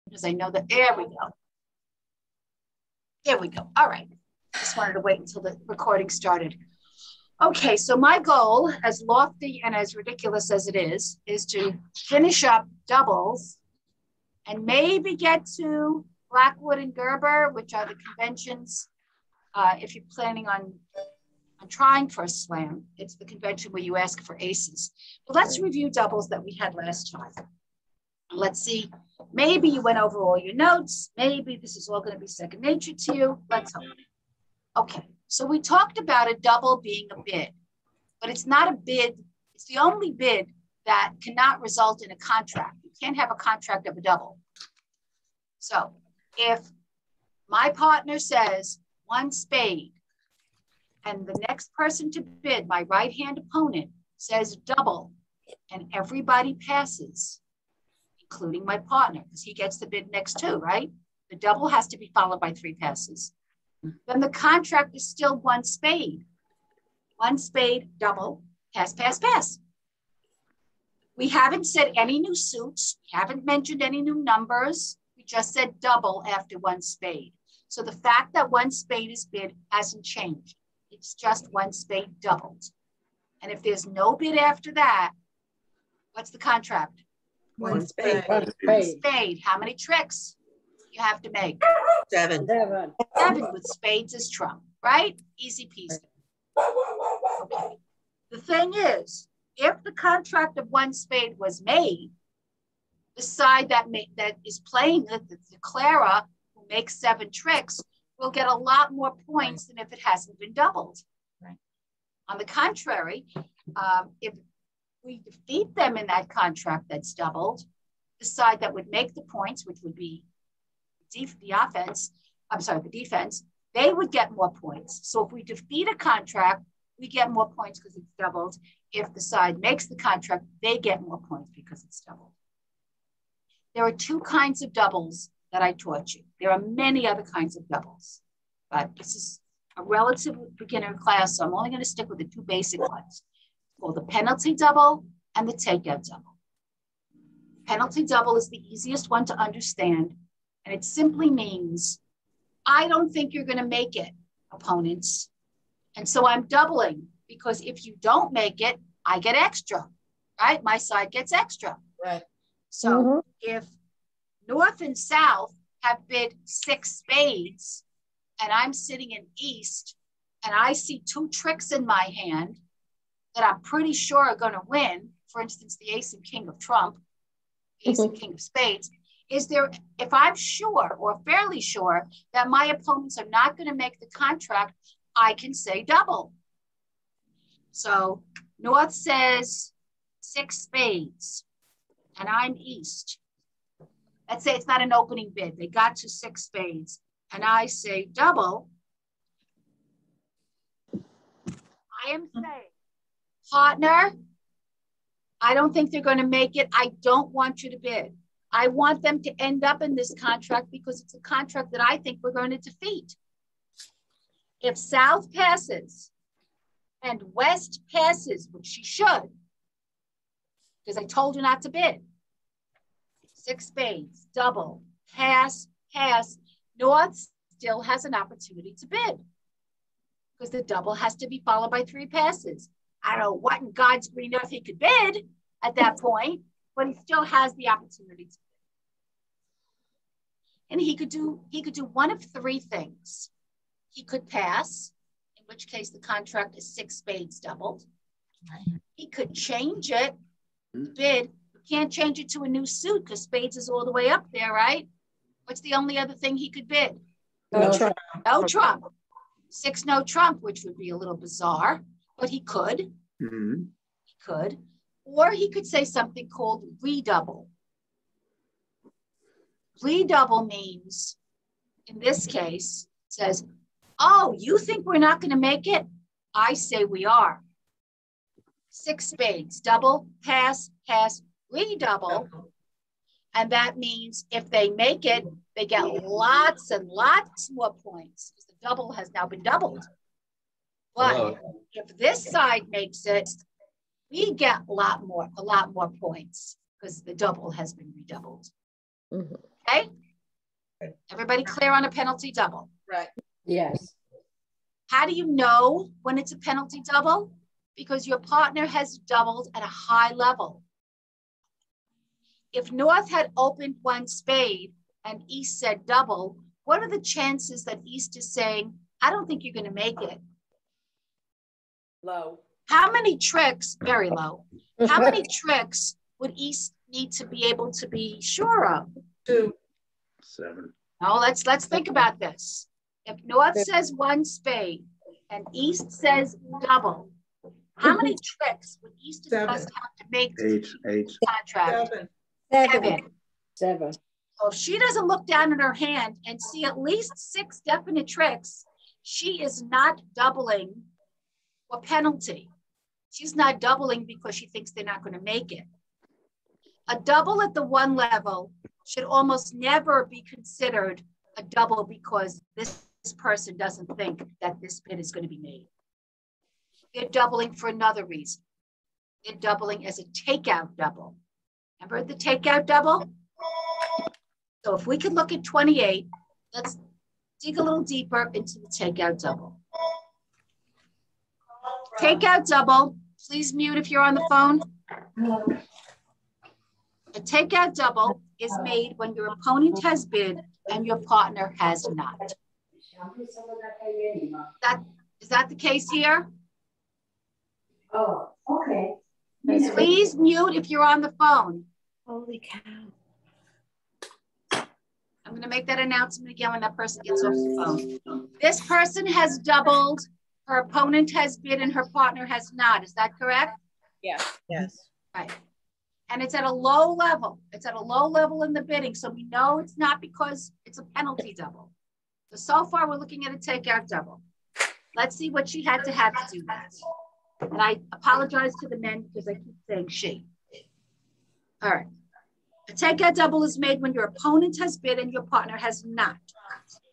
because I know that, there we go. There we go. All right. Just wanted to wait until the recording started. Okay, so my goal, as lofty and as ridiculous as it is to finish up doubles and maybe get to Blackwood and Gerber, which are the conventions. If you're planning on trying for a slam, it's the convention where you ask for aces. But let's review doubles that we had last time. Let's see, maybe you went over all your notes. Maybe this is all going to be second nature to you. Let's hope. Okay, so we talked about a double being a bid, but it's not a bid. It's the only bid that cannot result in a contract. You can't have a contract of a double. So if my partner says 1 spade, and the next person to bid, my right-hand opponent, says double, and everybody passes, including my partner, because he gets the bid next too, right? The double has to be followed by 3 passes. Then the contract is still 1 spade. 1 spade, double, pass, pass, pass. We haven't said any new suits. We haven't mentioned any new numbers. We just said double after 1 spade. So the fact that 1 spade is bid hasn't changed. It's just 1 spade doubled. And if there's no bid after that, what's the contract? 1 spade. 1 spade. How many tricks you have to make? 7. 7 with spades as trump, right? Easy peasy. Okay. The thing is, if the contract of 1 spade was made, the side that is playing the declarer who makes 7 tricks will get a lot more points than if it hasn't been doubled. Right. On the contrary, if we defeat them in that contract that's doubled, the side that would make the points, which would be the defense, they would get more points. So if we defeat a contract, we get more points because it's doubled. If the side makes the contract, they get more points because it's doubled. There are 2 kinds of doubles that I taught you. There are many other kinds of doubles, but this is a relative beginner class, so I'm only going to stick with the 2 basic ones. Called the penalty double and the takeout double. Penalty double is the easiest one to understand, and it simply means, I don't think you're going to make it, opponents, and so I'm doubling, because if you don't make it, I get extra, right? My side gets extra. Right. So if North and South have bid 6 spades, and I'm sitting in East, and I see 2 tricks in my hand that I'm pretty sure are going to win, for instance, the ace and king of trump, ace and king of spades, if I'm sure or fairly sure that my opponents are not going to make the contract, I can say double. So North says 6 spades, and I'm East. Let's say it's not an opening bid. They got to 6 spades, and I say double. I am saying, partner, I don't think they're going to make it. I don't want you to bid. I want them to end up in this contract because it's a contract that I think we're going to defeat. If South passes and West passes, which she should, because I told her not to bid, 6 spades, double, pass, pass, North still has an opportunity to bid because the double has to be followed by 3 passes. I don't know what in God's green earth he could bid at that point, but he still has the opportunity to bid. And he could do one of 3 things. He could pass, in which case the contract is 6 spades doubled. He could change it, bid. You can't change it to a new suit because spades is all the way up there, right? What's the only other thing he could bid? No trump. No trump. 6 no trump, which would be a little bizarre, but he could. He could. Or he could say something called redouble. Redouble means, in this case, says, oh, you think we're not going to make it? I say we are. 6 spades, double, pass, pass, redouble. And that means if they make it, they get lots and lots more points because the double has now been doubled. But if this side makes it, we get a lot more points because the double has been redoubled. Okay? Everybody clear on a penalty double? Right. Yes. How do you know when it's a penalty double? Because your partner has doubled at a high level. If North had opened one spade and East said double, what are the chances that East is saying, I don't think you're going to make it? Low. How many tricks, very low, how many tricks would East need to be able to be sure of? 2. 7. Now let's think about this. If North says one spade and East says double, how many tricks would East is Seven. must have to make to 8. keep 8. the contract? 7. Seven. So if she doesn't look down at her hand and see at least 6 definite tricks, she is not doubling for penalty. She's not doubling because she thinks they're not going to make it. A double at the 1 level should almost never be considered a double because this person doesn't think that this bid is going to be made. They're doubling for another reason. They're doubling as a takeout double. Remember the takeout double? So if we could look at 28, let's dig a little deeper into the takeout double. Takeout double, please mute if you're on the phone. A takeout double is made when your opponent has bid and your partner has not. Is that the case here? Oh, okay. Please mute if you're on the phone. Holy cow. I'm going to make that announcement again when that person gets off the phone. This person has doubled, her opponent has bid, and her partner has not. Is that correct? Yes. Yes. Right. And it's at a low level. It's at a low level in the bidding. So we know it's not because it's a penalty double. So far, we're looking at a takeout double. Let's see what she had to have to do that. And I apologize to the men because I keep saying she. All right. A takeout double is made when your opponent has bid and your partner has not.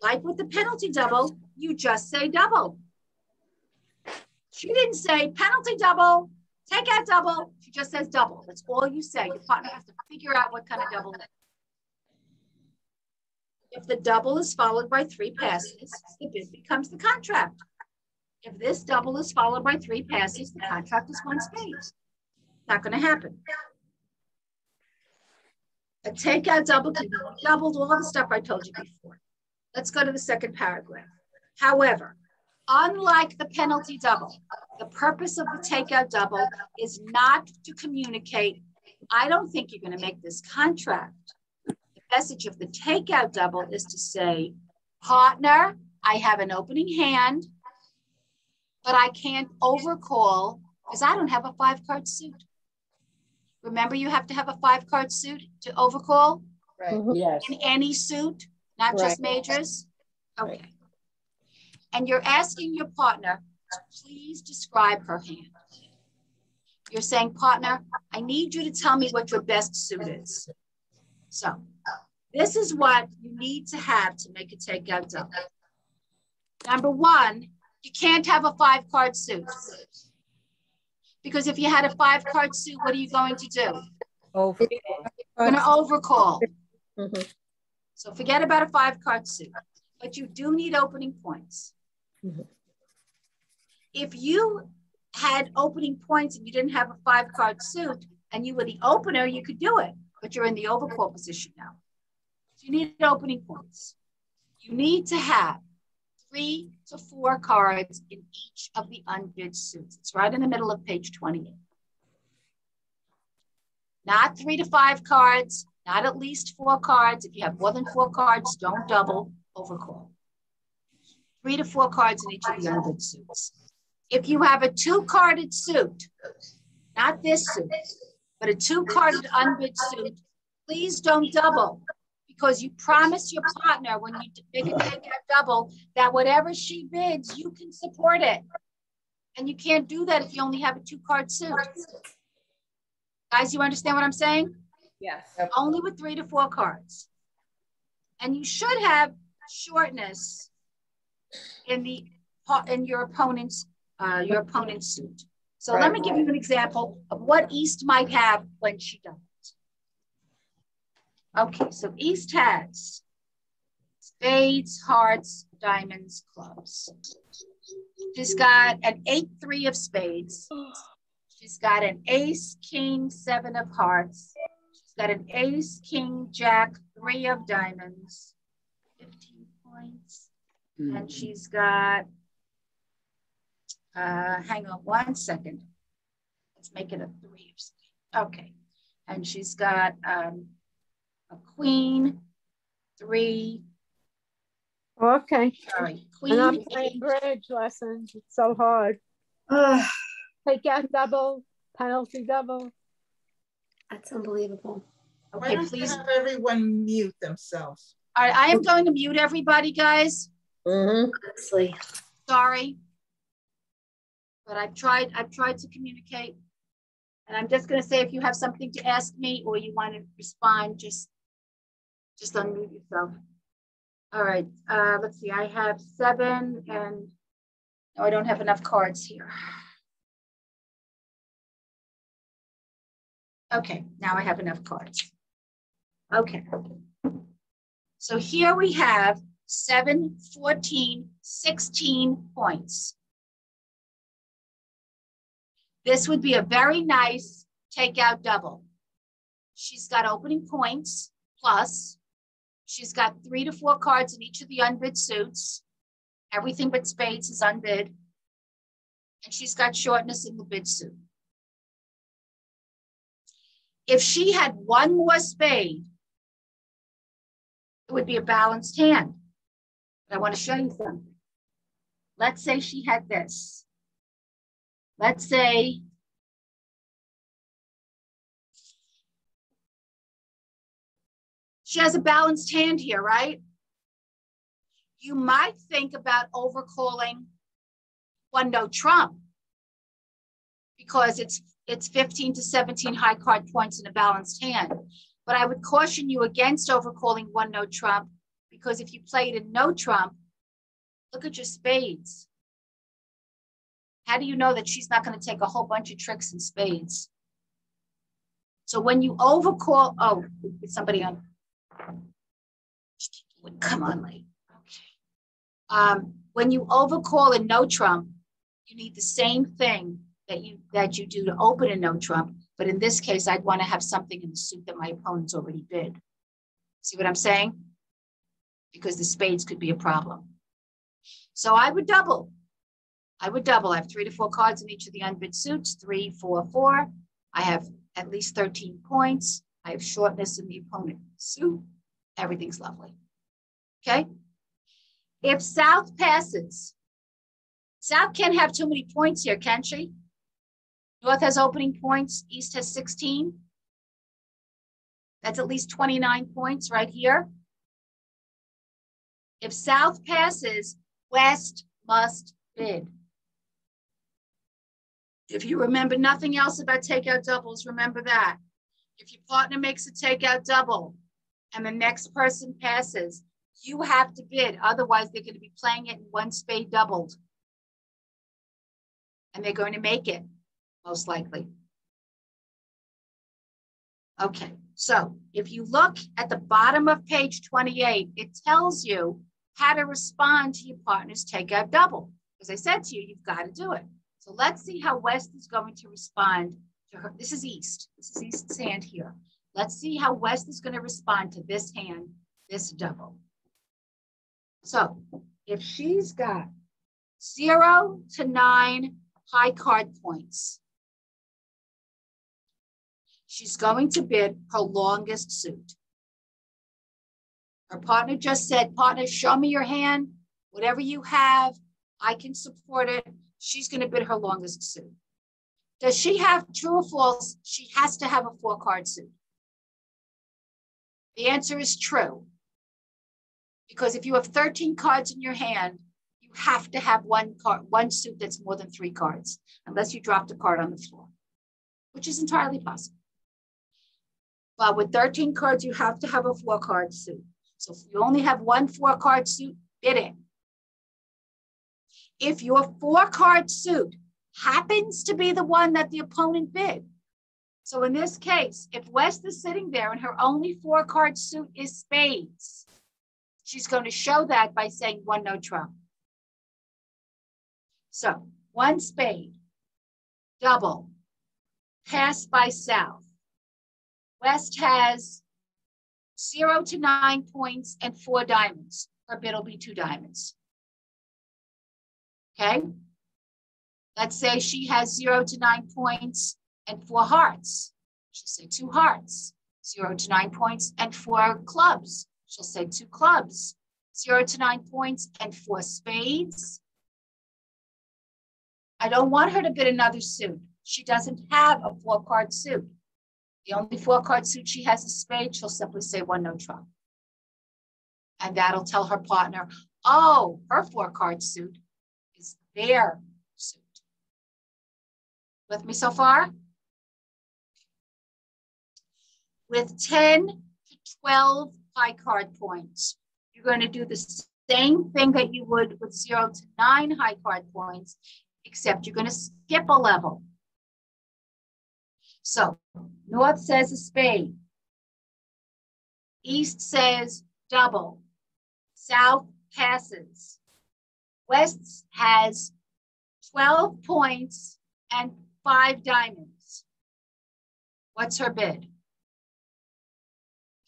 Like with the penalty double, you just say double. She didn't say penalty double, takeout double. She just says double. That's all you say. Your partner has to figure out what kind of double it is. If the double is followed by 3 passes, the bid becomes the contract. If this double is followed by 3 passes, the contract is 1 spade. Not going to happen. A takeout double can be doubled, all the stuff I told you before. Let's go to the second paragraph. However, unlike the penalty double, the purpose of the takeout double is not to communicate, I don't think you're going to make this contract. The message of the takeout double is to say, partner, I have an opening hand, but I can't overcall because I don't have a 5-card suit. Remember, you have to have a 5-card suit to overcall? Right. Yes. In any suit, not just majors? Okay. And you're asking your partner to please describe her hand. You're saying, partner, I need you to tell me what your best suit is. So this is what you need to have to make a takeout double. Number 1, you can't have a 5-card suit. Because if you had a 5-card suit, what are you going to do? Over. You're going to overcall. Mm-hmm. So forget about a 5-card suit, but you do need opening points. Mm-hmm. If you had opening points and you didn't have a 5-card suit and you were the opener, you could do it, but you're in the overcall position now. So you need opening points. You need to have 3 to 4 cards in each of the unbid suits. It's right in the middle of page 28. Not 3 to 5 cards, not at least 4 cards. If you have more than 4 cards, don't double, overcall. 3 to 4 cards in each of the unbid suits. If you have a 2-carded suit, not this suit, but a 2-carded unbid suit, please don't double. Because you promise your partner when you make a takeout double that whatever she bids, you can support it. And you can't do that if you only have a 2-card suit. Guys, you understand what I'm saying? Yes. Only with 3 to 4 cards. And you should have shortness in your opponent's suit. So let me give you an example of what East might have when she does. Okay, so East has spades, hearts, diamonds, clubs. She's got an 8-3 of spades. She's got an ace, king, 7 of hearts. She's got an ace, king, jack, 3 of diamonds, 15 points. And she's got, hang on 1 second. Let's make it a 3 of spades. Okay. And she's got a queen, 3. Okay. Sorry, And I'm queen, playing 8. bridge lessons. It's so hard. Takeout double, penalty double. That's unbelievable. Why Okay, don't you please. have everyone mute themselves? All right, I am going to mute everybody, guys. Honestly. Sorry. But I've tried to communicate. And I'm just going to say, if you have something to ask me or you want to respond, just unmute yourself. All right, let's see. I have 7 and no, I don't have enough cards here. Okay, now I have enough cards. Okay. So here we have 7, 14, 16 points. This would be a very nice takeout double. She's got opening points, plus she's got 3 to 4 cards in each of the unbid suits. Everything but spades is unbid. And she's got shortness in the bid suit. If she had 1 more spade, it would be a balanced hand. But I want to show you something. Let's say she had this. Let's say she has a balanced hand here, right? You might think about overcalling 1 no trump because it's 15 to 17 high card points in a balanced hand. But I would caution you against overcalling 1 no trump because if you play it in no trump, look at your spades. How do you know that she's not going to take a whole bunch of tricks in spades? So when you overcall, oh, somebody on. Come on, lady. Okay. When you overcall a no trump, you need the same thing that you do to open a no trump. But in this case, I'd want to have something in the suit that my opponent's already bid. See what I'm saying? Because the spades could be a problem. So I would double. I have 3 to 4 cards in each of the unbid suits, 3, 4, 4. I have at least 13 points. I have shortness in the opponent's suit. Everything's lovely. Okay? If South passes, South can't have too many points here, can she? North has opening points, East has 16. That's at least 29 points right here. If South passes, West must bid. If you remember nothing else about takeout doubles, remember that. If your partner makes a takeout double and the next person passes, you have to bid. Otherwise, they're going to be playing it in 1 spade doubled. And they're going to make it, most likely. Okay, so if you look at the bottom of page 28, it tells you how to respond to your partner's takeout double. As I said to you, you've got to do it. So let's see how West is going to respond to her. This is East. This is East's hand here. Let's see how West is going to respond to this hand, this double. So if she's got 0 to 9 high card points, she's going to bid her longest suit. Her partner just said, partner, show me your hand. Whatever you have, I can support it. She's going to bid her longest suit. Does she have true or false? She has to have a 4-card suit. The answer is true. Because if you have 13 cards in your hand, you have to have one suit that's more than 3 cards, unless you dropped a card on the floor, which is entirely possible. But with 13 cards, you have to have a 4-card suit. So if you only have 1 4-card suit, bid it. If your 4-card suit happens to be the one that the opponent bid, So in this case, if West is sitting there and her only 4-card suit is spades, she's going to show that by saying 1 no trump. So 1 spade, double, pass by South. West has 0 to 9 points and 4 diamonds. Her bid will be 2 diamonds. Okay? Let's say she has 0 to 9 points and 4 hearts. She'll say 2 hearts. 0 to 9 points and 4 clubs. She'll say 2 clubs. 0 to 9 points and 4 spades. I don't want her to bid another suit. She doesn't have a 4-card suit. The only 4-card suit she has is spade. She'll simply say 1 no trump. And that'll tell her partner, oh, her 4-card suit is their suit. With me so far? With 10 to 12 high card points, you're going to do the same thing that you would with 0 to 9 high card points, except you're going to skip a level. So North says a spade. East says double. South passes. West has 12 points and 5 diamonds. What's her bid?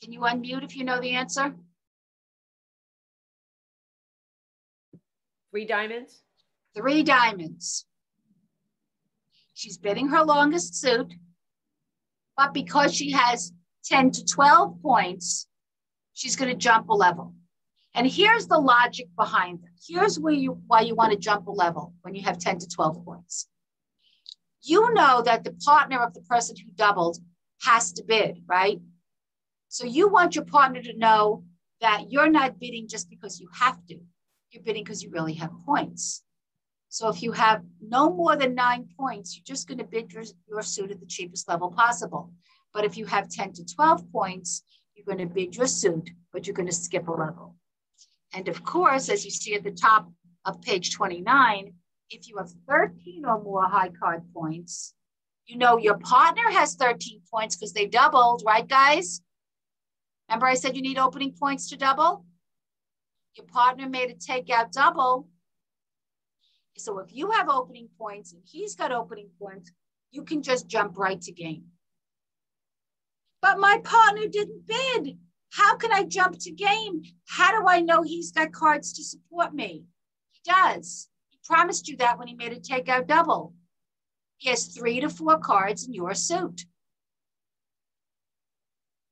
Can you unmute if you know the answer? 3 diamonds? 3 diamonds. She's bidding her longest suit, but because she has 10 to 12 points, she's going to jump a level. And here's the logic behind it. Here's why you want to jump a level when you have 10 to 12 points. You know that the partner of the person who doubled has to bid, right? So you want your partner to know that you're not bidding just because you have to. You're bidding because you really have points. So if you have no more than 9 points, you're just going to bid your suit at the cheapest level possible. But if you have 10 to 12 points, you're going to bid your suit, but you're going to skip a level. And of course, as you see at the top of page 29, if you have 13 or more high card points, you know your partner has 13 points because they doubled, right, guys? Remember I said you need opening points to double? Your partner made a takeout double. So if you have opening points and he's got opening points, you can just jump right to game. But my partner didn't bid. How can I jump to game? How do I know he's got cards to support me? He does. He promised you that when he made a takeout double. He has 3 to 4 cards in your suit.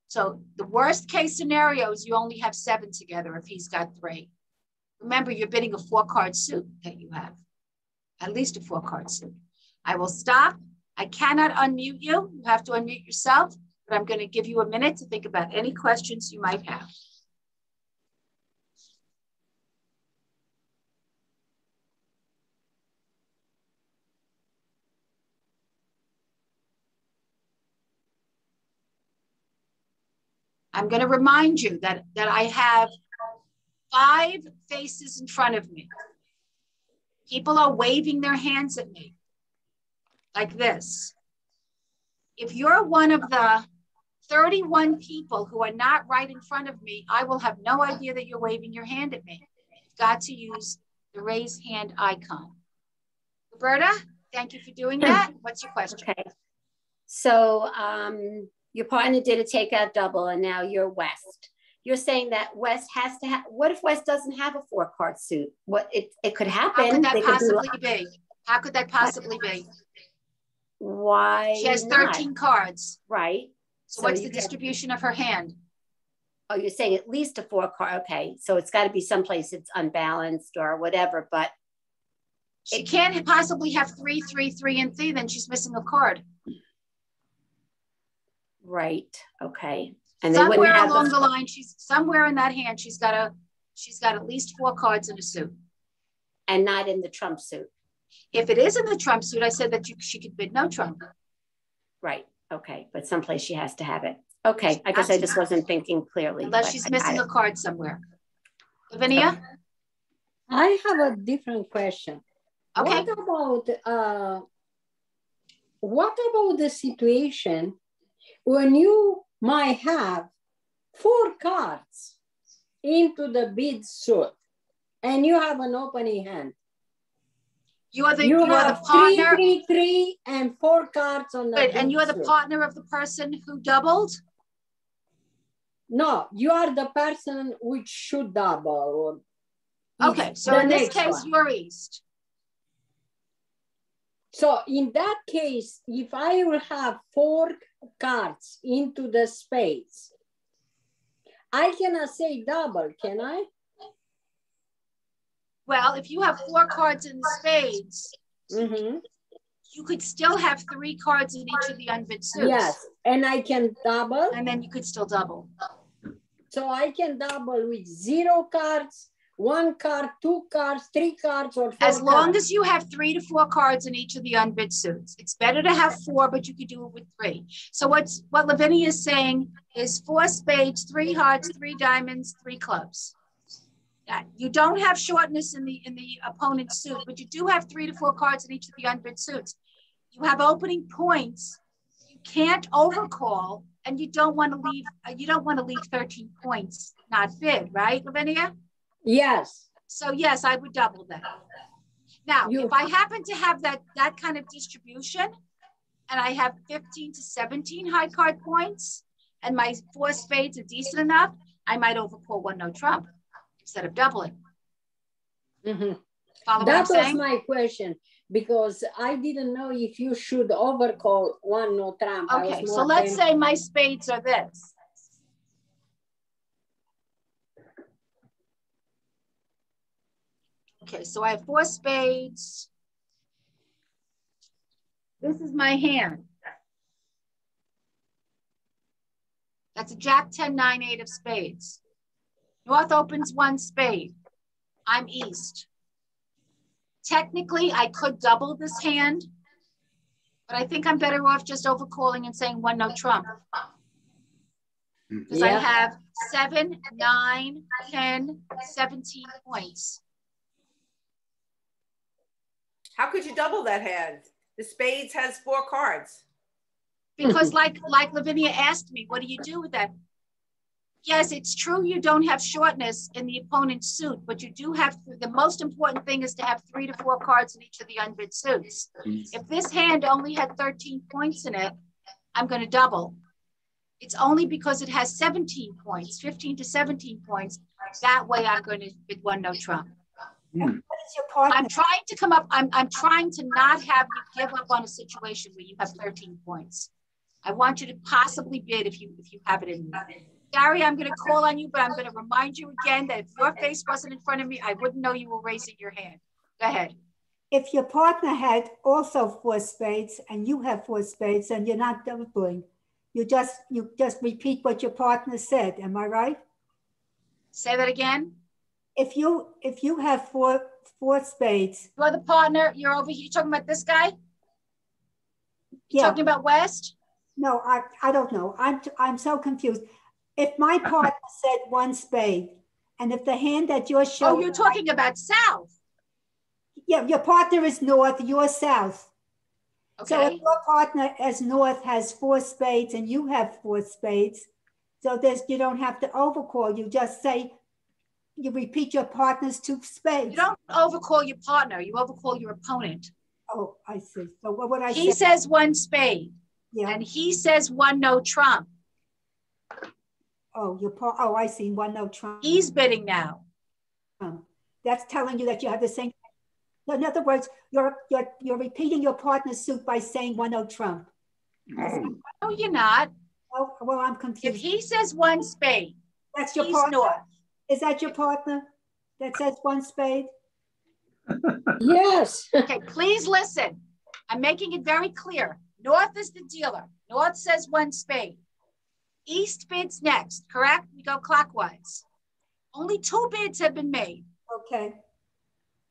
So the worst case scenario is you only have 7 together if he's got 3. Remember, you're bidding a 4-card suit that you have. At least a 4-card suit. I will stop. I cannot unmute you. You have to unmute yourself, but I'm going to give you a minute to think about any questions you might have. I'm going to remind you that I have 5 faces in front of me. People are waving their hands at me like this. If you're one of the 31 people who are not right in front of me, I will have no idea that you're waving your hand at me. You've got to use the raise hand icon. Roberta, thank you for doing that. What's your question? Okay. So your partner did a takeout double and now you're West. You're saying that West has to have, what if West doesn't have a 4-card suit? What it could happen. How could that possibly be? How could that possibly be? Why? She has 13 cards. Right. So what's the distribution of her hand? Oh, you're saying at least a 4-card. Okay. So it's got to be someplace it's unbalanced or whatever, but. She can't possibly have 3, 3, 3, and 3, then she's missing a card. Right. Okay. And somewhere along the line, she's somewhere in that hand, she's got at least 4 cards in a suit. And not in the trump suit. If it is in the trump suit, I said that she could bid no trump. Right. Okay. But someplace she has to have it. Okay. I guess I just wasn't thinking clearly. Unless she's missing a card somewhere. Lavinia? Okay. I have a different question. Okay. What about the situation when you might have 4 cards into the bid suit and you have an opening hand. You have the partner. 3, 3, 3, and 4 cards on the bid And you're the suit. partner of the person who doubled? No, you are the person which should double. Okay, so in this case, you're East. So in that case, if I will have 4 cards into the spades, I cannot say double, can I? Well, if you have 4 cards in the spades, you could still have 3 cards in each of the unbid suits. Yes, and I can double. And then you could still double. So I can double with 0 cards, 1 card, 2 cards, 3 cards, or 4 As long cards. as you have 3 to 4 cards in each of the unbid suits. It's better to have 4, but you could do it with 3. So what Lavinia is saying is 4 spades, 3 hearts, 3 diamonds, 3 clubs. You don't have shortness in the opponent's suit, but you do have 3 to 4 cards in each of the unbid suits. You have opening points. You can't overcall, and you don't want to leave 13 points not bid, right, Lavinia? Yes. So yes, I would double that. Now, if I happen to have that kind of distribution, and I have 15 to 17 high card points, and my 4 spades are decent enough, I might overcall 1 no trump instead of doubling. That was my question, because I didn't know if you should overcall 1 no trump. Okay, so let's say my spades are this. Okay, so I have 4 spades. This is my hand. That's a jack 10, 9, 8 of spades. North opens 1 spade. I'm East. Technically, I could double this hand, but I think I'm better off just overcalling and saying 1 no trump. Because I have 7, 9, 10, 17 points. How could you double that hand? The spades has 4 cards. Because like Lavinia asked me, what do you do with that? Yes, it's true you don't have shortness in the opponent's suit, but you do have, the most important thing is to have 3 to 4 cards in each of the unbid suits. If this hand only had 13 points in it, I'm going to double. It's only because it has 17 points, 15 to 17 points. That way I'm going to bid 1 no trump. What is your partner? I'm trying to come up, I'm trying to not have you give up on a situation where you have 13 points. I want you to possibly bid if you have it in you. Gary, I'm going to call on you, but I'm going to remind you again that if your face wasn't in front of me, I wouldn't know you were raising your hand. Go ahead. If your partner had also 4 spades and you have 4 spades and you're not doubling, you just repeat what your partner said. Am I right? Say that again. If you have four spades. You're the partner. You're over here. You're talking about this guy? You're talking about West? No, I don't know. I'm so confused. If my partner said 1 spade, and if the hand that you're showing. Oh, you're talking about South. Yeah, your partner is North, you're South. Okay. So if your partner as North has 4 spades and you have 4 spades, so you don't have to overcall. You just say, you repeat your partner's 2 spades. You don't overcall your partner. You overcall your opponent. Oh, I see. So what would I say? He says 1 spade. Yeah. And he says 1 no trump. Oh, I see. 1 no trump. He's bidding now. That's telling you that you have the same. In other words, you're repeating your partner's suit by saying 1 no trump. No, you're not. Oh, well, I'm confused. If he says 1 spade, that's your partner. North. Is that your partner that says 1 spade? Yes. Okay, please listen. I'm making it very clear. North is the dealer. North says 1 spade. East bids next, correct? We go clockwise. Only 2 bids have been made. Okay.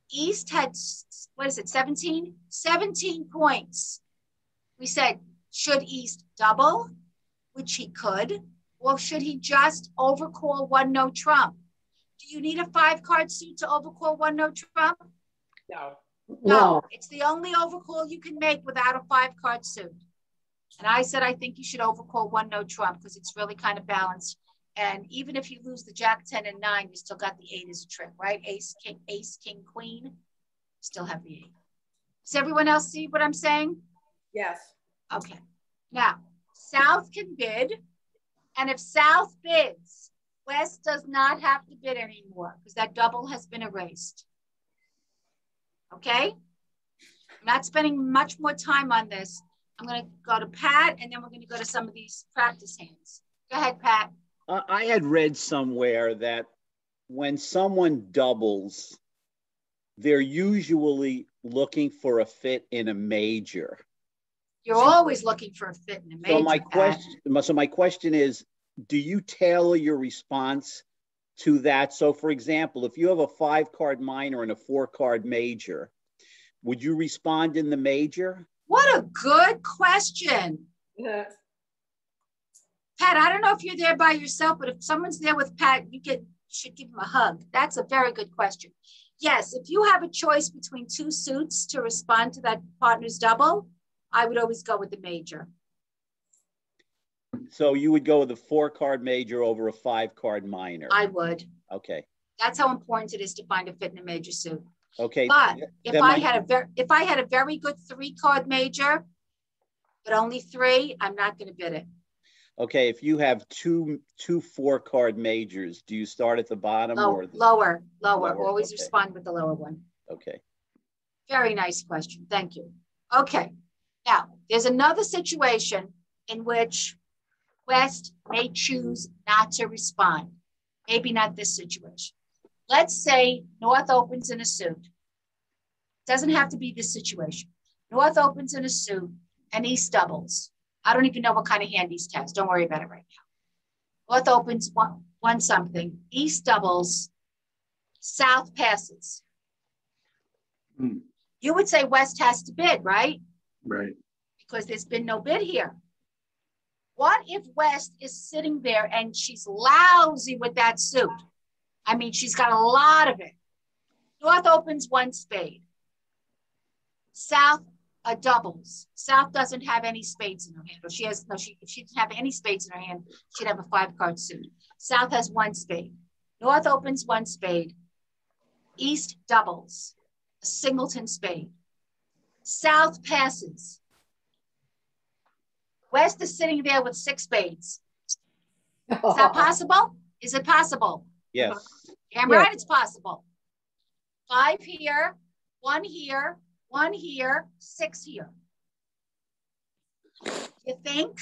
East had, 17? 17 points. We said, should East double, which he could, or should he just overcall 1 no trump? Do you need a 5-card suit to overcall 1 no trump? No. No. It's the only overcall you can make without a 5-card suit. And I said, I think you should overcall one no trump because it's really kind of balanced. And even if you lose the jack, 10, and 9, you still got the 8 as a trick, right? Ace, king, queen, still have the 8. Does everyone else see what I'm saying? Yes. Okay. Now, South can bid. And if South bids, West does not have to bid anymore because that double has been erased. Okay? I'm not spending much more time on this. I'm going to go to Pat, and then we're going to go to some of these practice hands. Go ahead, Pat. I had read somewhere that when someone doubles, they're usually looking for a fit in a major. You're always looking for a fit in a major. So my question is, do you tailor your response to that? So for example, if you have a 5-card minor and a 4-card major, would you respond in the major? What a good question. Yes. Pat, I don't know if you're there by yourself, but if someone's there with Pat, you should give him a hug. That's a very good question. Yes, if you have a choice between 2 suits to respond to that partner's double, I would always go with the major. So you would go with a 4-card major over a 5-card minor? I would. Okay. That's how important it is to find a fit in a major suit. Okay. But if I had a very good 3-card major, but only 3, I'm not going to bid it. Okay, if you have two 4-card majors, do you start at the bottom or lower? Always okay. Respond with the lower one. Okay. Very nice question. Thank you. Okay. Now, there's another situation in which West may choose not to respond. Maybe not this situation. Let's say North opens in a suit. Doesn't have to be this situation. North opens in a suit and East doubles. I don't even know what kind of hand East has. Don't worry about it right now. North opens one something. East doubles. South passes. You would say West has to bid, right? Right. Because there's been no bid here. What if West is sitting there and she's lousy with that suit? I mean, she's got a lot of it. North opens 1 spade. South doubles. South doesn't have any spades in her hand. Or if she didn't have any spades in her hand, she'd have a 5-card suit. South has 1 spade. North opens 1 spade. East doubles. A singleton spade. South passes. West is sitting there with 6 spades. Is that possible? Is it possible? Yes. Damn right, it's possible. 5 here, 1 here, 1 here, 6 here. You think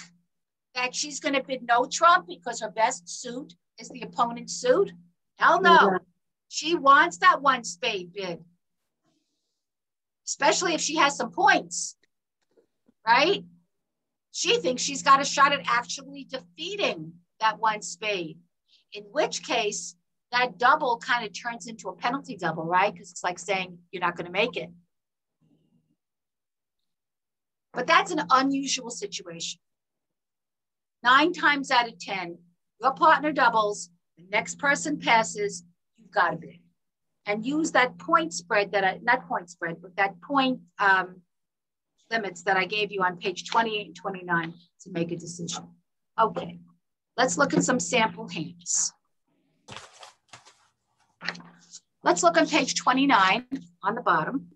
that she's going to bid no trump because her best suit is the opponent's suit? Hell no. Yeah. She wants that 1 spade bid. Especially if she has some points, right? She thinks she's got a shot at actually defeating that 1 spade, in which case that double kind of turns into a penalty double, right? Because it's like saying you're not going to make it. But that's an unusual situation. 9 times out of 10, your partner doubles, the next person passes, you've got to bid. And use that point spread not point spread, but that point limits that I gave you on page 28 and 29 to make a decision. Okay, let's look at some sample hands. Let's look on page 29 on the bottom.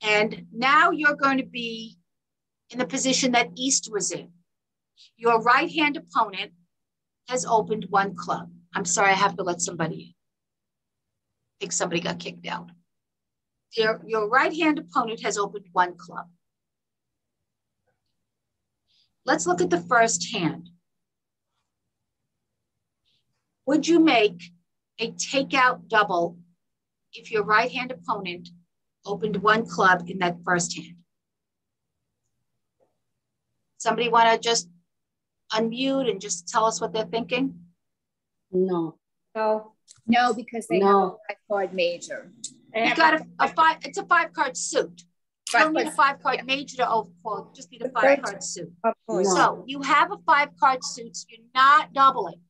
And now you're going to be in the position that East was in. Your right-hand opponent has opened 1 club. I'm sorry, I have to let somebody in. I think somebody got kicked out. Your right-hand opponent has opened 1 club. Let's look at the first hand. Would you make a takeout double if your right-hand opponent opened 1 club in that first hand? Somebody want to just unmute and just tell us what they're thinking? No. No, because they have a 5-card major. You got it's a 5-card suit. You don't need a 5-card major to overcall, you just need a 5-card suit. No. So you have a 5-card suit, so you're not doubling.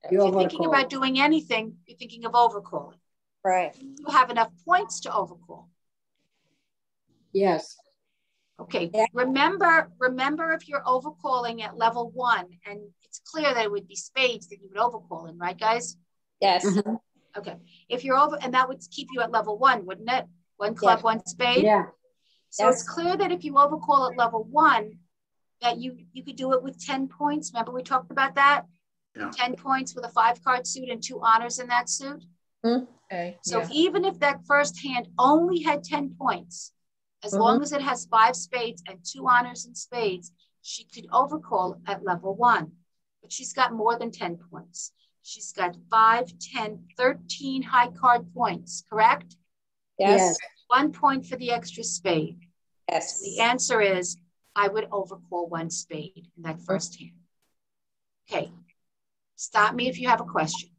If you're thinking about doing anything, you're thinking of overcalling. Right. You have enough points to overcall. Yes. Okay, Yeah. remember if you're overcalling at level 1, and it's clear that it would be spades that you would overcall in, right, guys? Yes. Mhm. Okay, if you're over, and that would keep you at level 1, wouldn't it? 1 club, Yes. 1 spade. Yeah. So Yes. it's clear that if you overcall at level 1, that you could do it with 10 points. Remember we talked about that? Yeah. 10 points with a 5-card suit and 2 honors in that suit. Okay. So Yeah. even if that first hand only had 10 points, as long as it has 5 spades and 2 honors in spades, she could overcall at level 1. But she's got more than 10 points. She's got 5, 10, 13 high card points, correct? Yes. 1 point for the extra spade. Yes. The answer is I would overcall 1 spade in that first hand. Okay, stop me if you have a question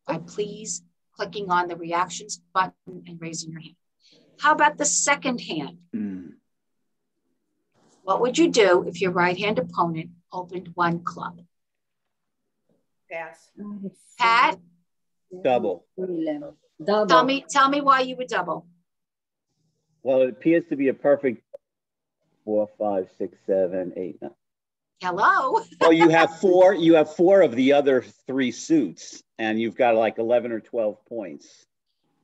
by please clicking on the reactions button and raising your hand. How about the second hand? What would you do if your right hand opponent opened 1 club? Pass. Pat, Double. Double. tell me why you would double. Well, it appears to be a perfect 4, 5, 6, 7, 8, 9. Hello? Oh, you have 4. You have 4 of the other 3 suits, and you've got like 11 or 12 points.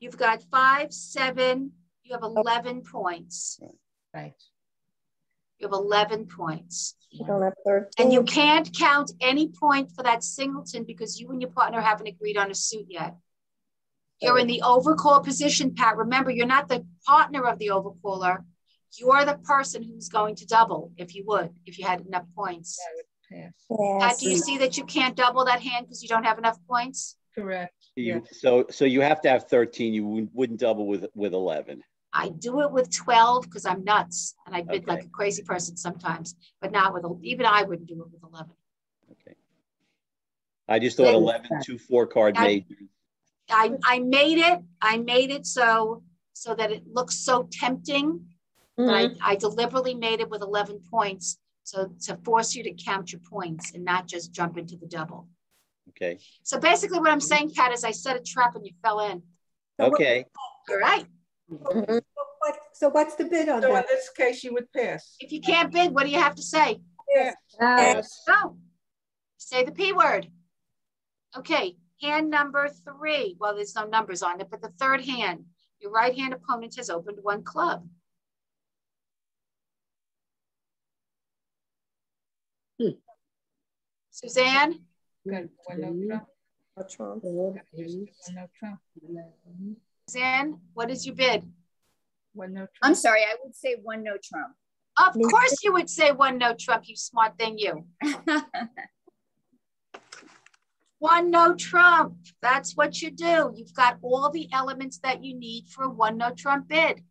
You've got 5, 7, you have 11 points. Right. You have 11 points. You don't have 13. And you can't count any point for that singleton because you and your partner haven't agreed on a suit yet. You're in the overcall position, Pat. Remember, you're not the partner of the overcaller. You're the person who's going to double if you had enough points. I would pass. Yes. Pat, do you see that you can't double that hand because you don't have enough points? Correct. So you have to have 13. You wouldn't double with 11. I do it with 12 because I'm nuts and I bid Okay. like a crazy person sometimes, but not with, even I wouldn't do it with 11. Okay. I just thought 11, 2 4-card majors. I made it so that it looks so tempting. But I deliberately made it with 11 points so to force you to count your points and not just jump into the double. Okay. So basically what I'm saying, Pat, is I set a trap and you fell in. Okay. All right. So what's the bid on So in that? this case, you would pass. If you can't bid, what do you have to say? Yes. Yes. Go. Say the P word. Okay. Hand number 3. Well, there's no numbers on it, but the third hand, your right hand opponent has opened 1 club. Suzanne? Good. One no trump. One no trump. Suzanne, what is your bid? One no trump. I'm sorry, I would say 1 no trump. Of course you would say 1 no trump, you smart thing, you. 1 no trump. That's what you do. You've got all the elements that you need for a 1 no trump bid.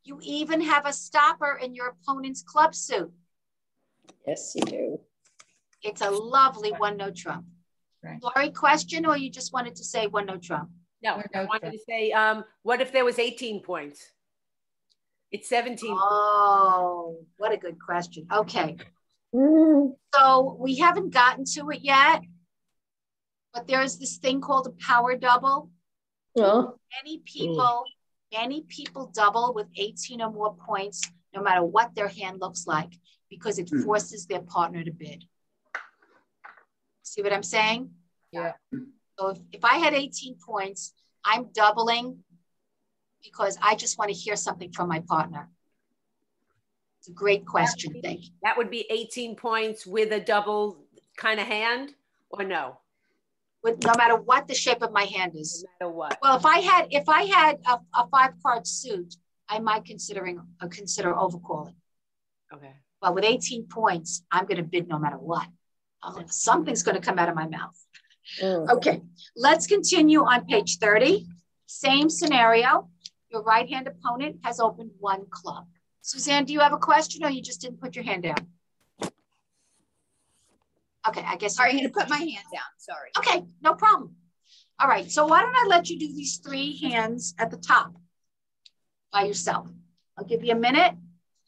You even have a stopper in your opponent's club suit. Yes, you do. It's a lovely 1 no trump. Right. Lori, question, or you just wanted to say 1 no trump? No, One I no wanted trump. to say, what if there was 18 points? It's 17. Oh, what a good question. Okay. So we haven't gotten to it yet, but there's this thing called a power double. Oh. Many people double with 18 or more points, no matter what their hand looks like, because it forces their partner to bid. See what I'm saying? Yeah. So if I had 18 points, I'm doubling because I just want to hear something from my partner. It's a great question. Thank you. That would be 18 points with a double kind of hand, or no? No matter what the shape of my hand is. No matter what. Well, if I had a 5-card suit, I might consider overcalling. Okay. But with 18 points, I'm going to bid no matter what. Something's going to come out of my mouth. Okay, let's continue on page 30. Same scenario. Your right hand opponent has opened 1 club. Suzanne, do you have a question or you just didn't put your hand down? Okay, I guess. Sorry, I'm going to put my hand down. Sorry. Okay, no problem. All right, so why don't I let you do these 3 hands at the top by yourself? I'll give you a minute.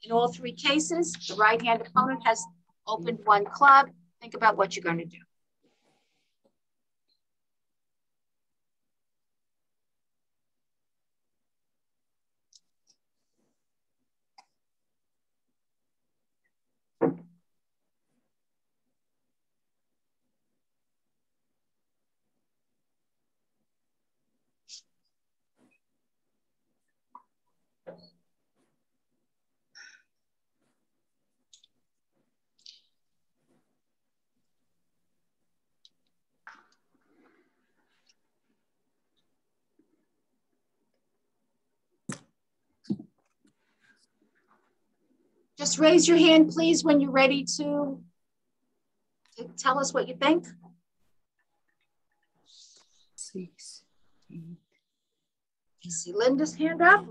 In all 3 cases, the right hand opponent has opened 1 club. Think about what you're going to do. Just raise your hand, please, when you're ready to tell us what you think. 6, 8. You see Linda's hand up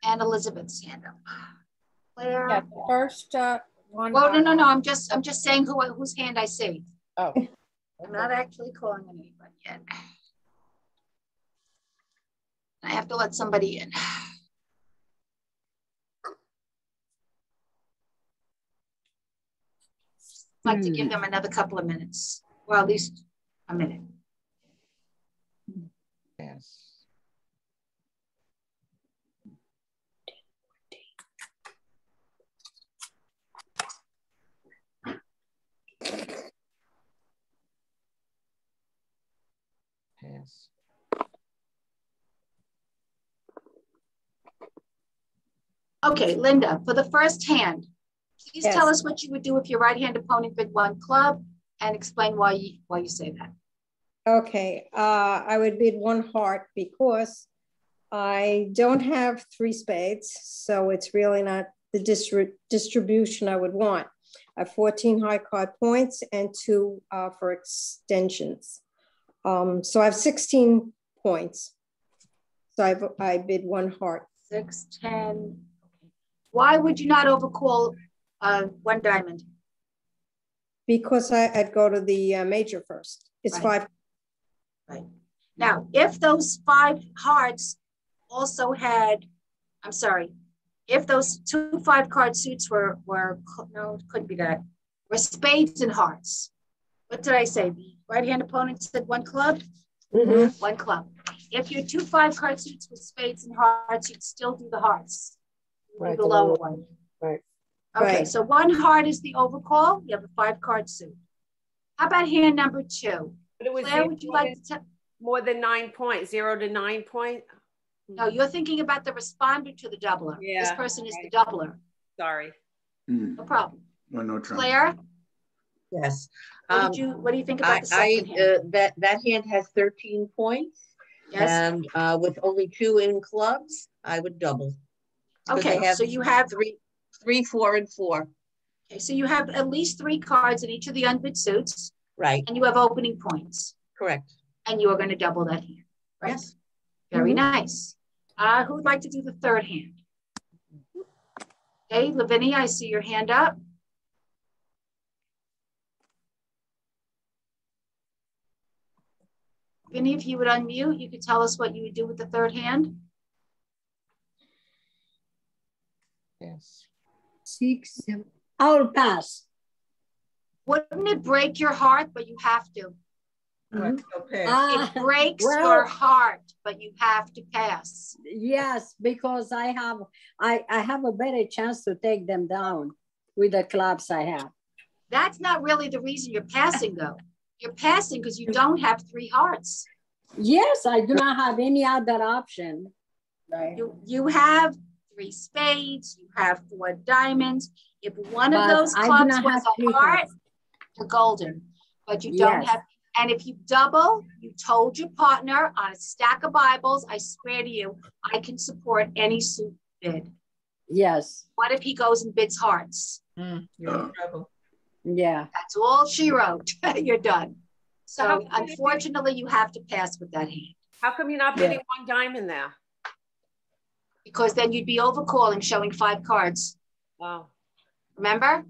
and Elizabeth's hand up. Claire. Yeah, first one. Well, no. I'm just saying whose hand I see. Oh. I'm not actually calling on anybody yet. I have to let somebody in. I'd like to give them another couple of minutes, or at least a minute. Yes. Yes. Okay, Linda, for the first hand, please Yes. tell us what you would do if your right-hand opponent bid one club and explain why you say that. Okay, I would bid one heart because I don't have 3 spades, so it's really not the distribution I would want. I have 14 high card points and 2 for extensions. So I have 16 points. So I bid one heart. 6, 10. Why would you not overcall one diamond? Because I'd go to the major first. It's Right. 5. Right. Now, if those 5 hearts also had, I'm sorry, if those 2 5-card suits were no, it couldn't be that, were spades and hearts. What did I say? The right-hand opponent said one club? Mm-hmm. One club. If your 2 5-card suits were spades and hearts, you'd still do the hearts. Right, The lower one. Right. Okay, Right. so one heart is the overcall. You have a 5-card suit. How about hand number 2? But it was Claire, would you like to tell? more than 9 points, 0 to 9 point? No, you're thinking about the responder to the doubler. Yeah, This person is okay. the doubler. Sorry. No problem. No trouble. Claire, Yes. what do you think about the second hand? That hand has 13 points. Yes. And with only 2 in clubs, I would double. Because Okay, I have so you have 3, 4, and 4. Okay, so you have at least 3 cards in each of the unbid suits. Right. And you have opening points. Correct. And you are going to double that hand. Right? Yes. Very nice. Who would like to do the third hand? Okay, Lavinia, I see your hand up. Vinny, if you would unmute, you could tell us what you would do with the third hand. Yes. 6, 7. I'll pass. Wouldn't it break your heart, but you have to? It breaks your heart, but you have to pass. Yes, because I have a better chance to take them down with the clubs I have. That's not really the reason you're passing, though. You're passing because you don't have 3 hearts. Yes, I do not have any other option. Right. You have 3 spades, you have 4 diamonds. If one of those clubs was a heart, you're golden. But you don't have, and if you double, you told your partner on a stack of Bibles, I swear to you, I can support any suit bid. Yes. What if he goes and bids hearts? You're in trouble. Yeah. That's all she wrote. You're done. So unfortunately, you have to pass with that hand. How come you're not bidding one diamond there? Because then you'd be overcalling, showing 5 cards. Wow. Remember?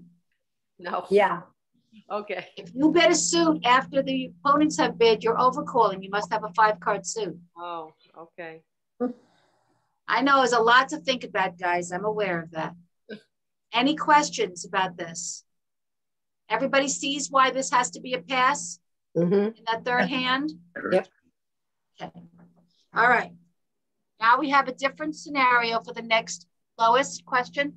No. Yeah. Okay. If you bid a suit after the opponents have bid, you're overcalling. You must have a 5-card suit. Oh, okay. I know there's a lot to think about, guys. I'm aware of that. Any questions about this? Everybody sees why this has to be a pass in that third hand? Yep. Okay. All right. Now we have a different scenario for the next lowest question.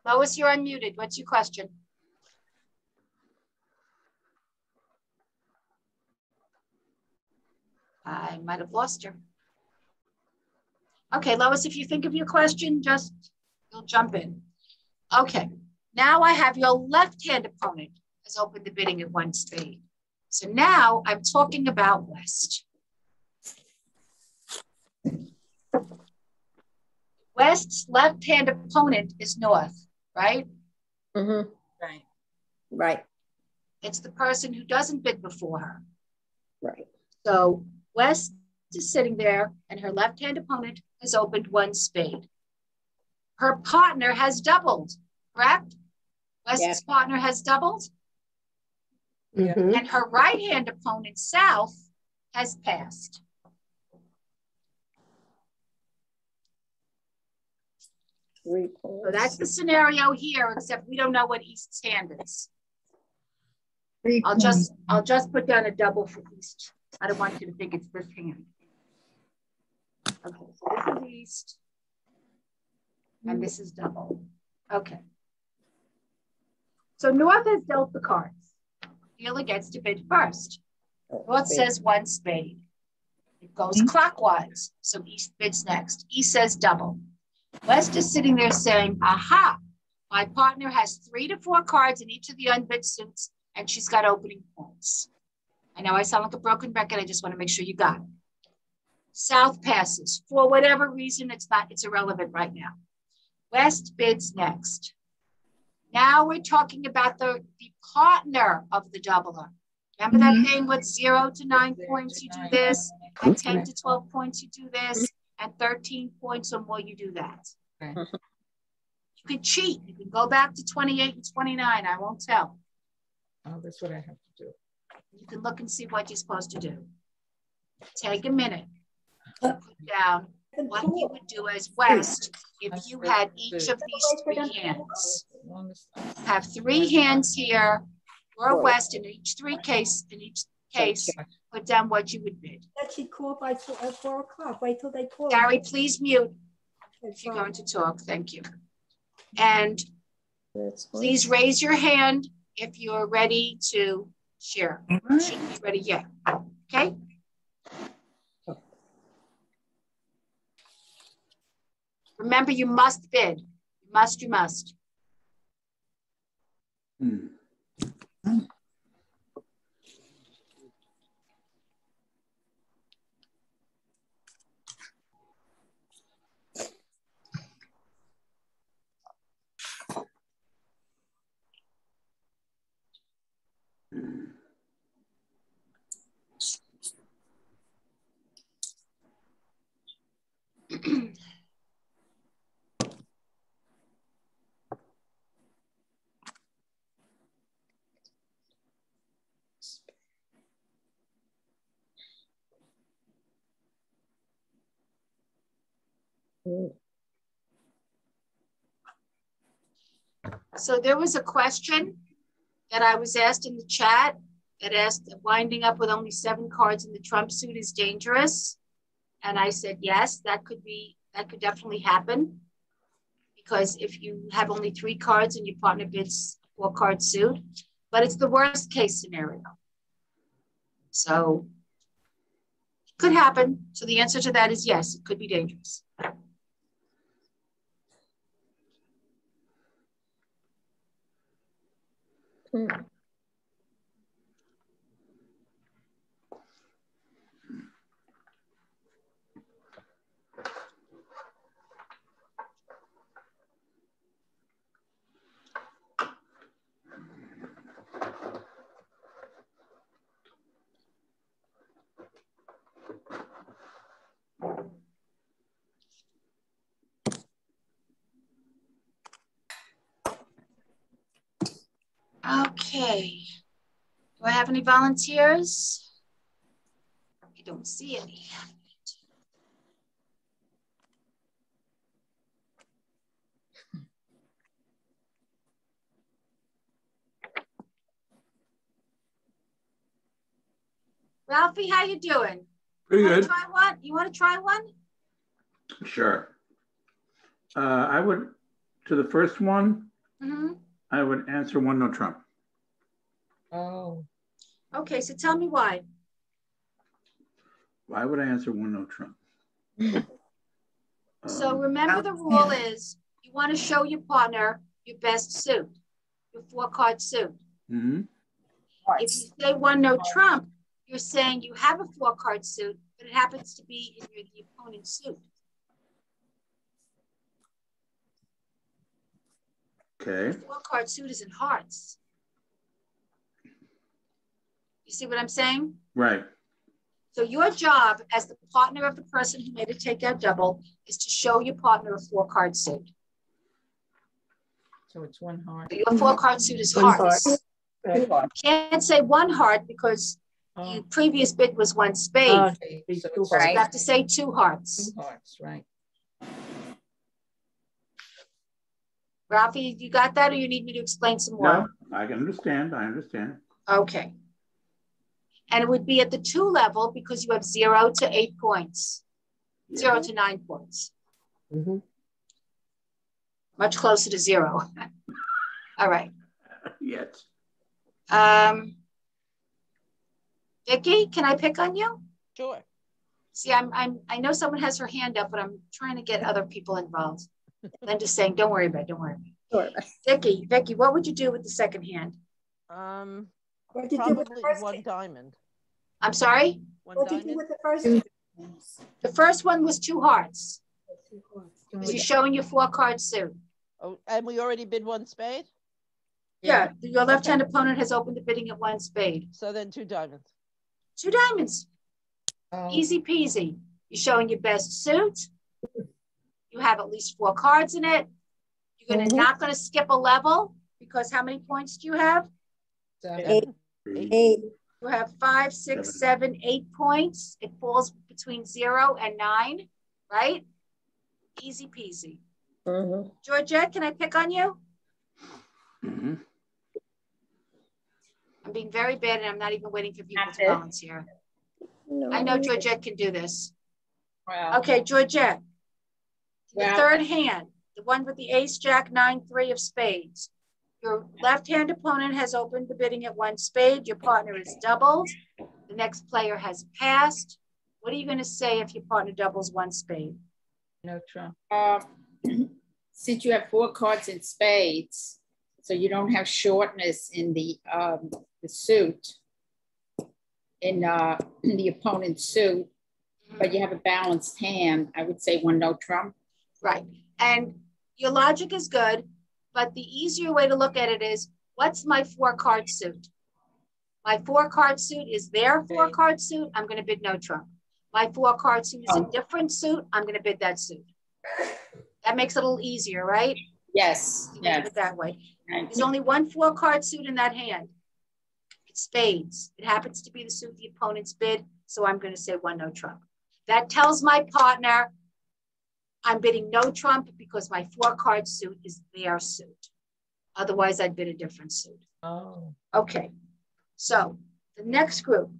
Lois, you're unmuted. What's your question? I might have lost her. Okay, Lois, if you think of your question, you'll jump in. Okay, now I have your left-hand opponent has opened the bidding at 1 spade. So now I'm talking about West. West's left-hand opponent is North, right? Mm-hmm. Right. Right. It's the person who doesn't bid before her. Right. So West is sitting there and her left-hand opponent has opened one spade. Her partner has doubled, correct? West's partner has doubled. Mhm. And her right-hand opponent, South, has passed. So that's the scenario here, except we don't know what East's hand is. I'll just put down a double for East. I don't want you to think it's this hand. Okay, so this is East. And this is double. Okay. So North has dealt the cards. Dealer gets to bid first. North says one spade. It goes clockwise. So East bids next. East says double. West is sitting there saying, aha, my partner has 3 to 4 cards in each of the unbid suits, and she's got opening points. I know I sound like a broken record. I just want to make sure you got it. South passes. For whatever reason, it's irrelevant right now. West bids next. Now we're talking about the partner of the doubler. Remember that thing with 0 to 9 points, you do this, and 10 to 12 points, you do this, and 13 points or more, you do that. Okay. You could cheat. You can go back to 28 and 29. I won't tell. Oh, that's what I have to do. You can look and see what you're supposed to do. Take a minute. Put down what you would do as West if you had each of these 3 hands. Have 3 hands here or West in each case, put down what you would bid. That should call by 4 o'clock. Wait till they call. Gary, please mute if you're going to talk. Thank you. And please raise your hand if you're ready to share. You shouldn't be ready yet. Okay? Remember, you must bid. You must. So there was a question that I was asked in the chat that asked, winding up with only 7 cards in the trump suit is dangerous. And I said, yes, that could definitely happen. Because if you have only 3 cards and your partner bids a 4-card suit, but it's the worst case scenario. So it could happen. So the answer to that is yes, it could be dangerous. Okay. Do I have any volunteers? I don't see any. Ralphie, how you doing? Pretty good. Try one? You want to try one? Sure. I would, to the first one, I would answer 1 no Trump. Oh. Okay, so tell me why. Why would I answer 1 no Trump? So remember the rule is you want to show your partner your best suit, your 4-card suit. If you say 1 no Trump, you're saying you have a 4-card suit, but it happens to be in the opponent's suit. Okay. The 4-card suit is in hearts. You see what I'm saying? Right. So your job as the partner of the person who made a takeout double is to show your partner a 4-card suit. So it's 1 heart. So your 4-card suit is hearts. Can't say 1 heart because the previous bid was 1 spade. So So you have to say 2 hearts. 2 hearts, right. Ralphie, you got that, or you need me to explain some more? No, I can understand. I understand. Okay. And it would be at the 2 level because you have 0 to 8 points, 0 to 9 points. Much closer to 0. All right. Yes. Vicki, can I pick on you? Sure. See, I know someone has her hand up, but I'm trying to get other people involved. Then just saying, don't worry about it. Don't worry about it. Sure. Vicki, what would you do with the second hand? What did you do with the Probably first 1 diamond. I'm sorry? What did you do with the first one? The first one was 2 hearts. Because you're showing your 4-card suit. Oh, and we already bid 1 spade? Yeah, your left-hand opponent has opened the bidding at 1 spade. So then 2 diamonds. 2 diamonds. Easy peasy. You're showing your best suit. You have at least 4 cards in it. You're not going to skip a level because how many points do you have? 8. You have 5, 6, 7, 8 points. It falls between 0 and 9, right? Easy peasy. Georgette, can I pick on you? I'm being very bad and I'm not even waiting for people to volunteer. No. I know Georgette can do this. Wow. Okay, Georgette. The third hand, the one with the ace, jack, 9, 3 of spades. Your left-hand opponent has opened the bidding at 1 spade. Your partner is doubled. The next player has passed. What are you going to say if your partner doubles 1 spade? No trump. Since you have 4 cards in spades, so you don't have shortness in the suit, in the opponent's suit, but you have a balanced hand, I would say 1 no trump. Right. And your logic is good, but the easier way to look at it is, what's my 4-card suit? My 4-card suit is their 4-card suit. I'm going to bid no trump. My 4-card suit is a different suit. I'm going to bid that suit. That makes it a little easier, right? Yes. Yes. It that way. There's only 1 4-card suit in that hand. It's spades. It happens to be the suit the opponent's bid, so I'm going to say 1 no trump. That tells my partner I'm bidding no trump because my 4-card suit is their suit. Otherwise, I'd bid a different suit. Oh. Okay. So the next group,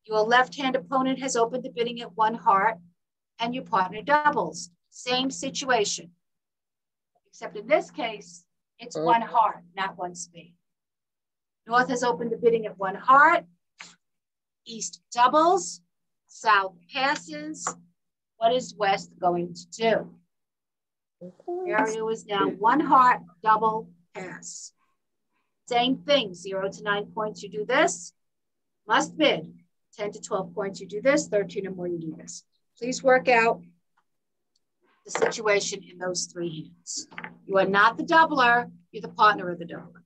your left-hand opponent has opened the bidding at 1 heart and your partner doubles. Same situation. Except in this case, it's 1 heart, not 1 spade. North has opened the bidding at 1 heart. East doubles. South passes. What is West going to do? Area is now 1 heart, double, pass. Same thing, 0 to 9 points, you do this. Must bid. 10 to 12 points, you do this. 13 or more, you do this. Please work out the situation in those 3 hands. You are not the doubler, you're the partner of the doubler.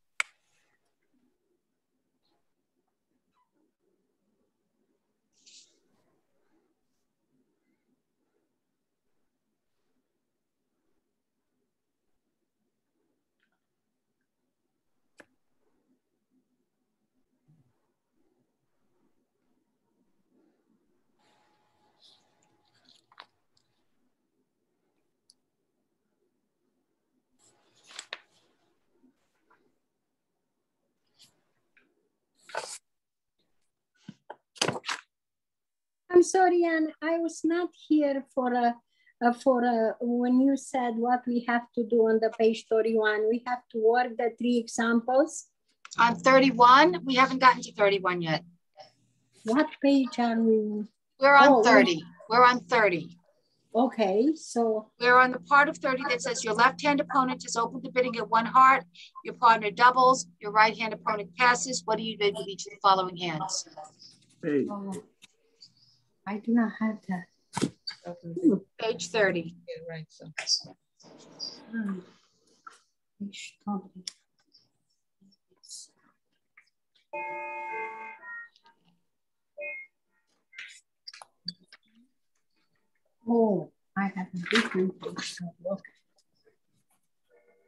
I'm sorry, Anne, I was not here for when you said what we have to do on the page 31. We have to work the 3 examples. On 31, we haven't gotten to 31 yet. What page are we? We're on 30. We're on 30. Okay, so. We're on the part of 30 that says your left-hand opponent has opened the bidding at 1 heart, your partner doubles, your right-hand opponent passes. What do you do with each of the following hands? Hey. I do not have that. Page 30. Yeah, right. So. Oh, I have a different look.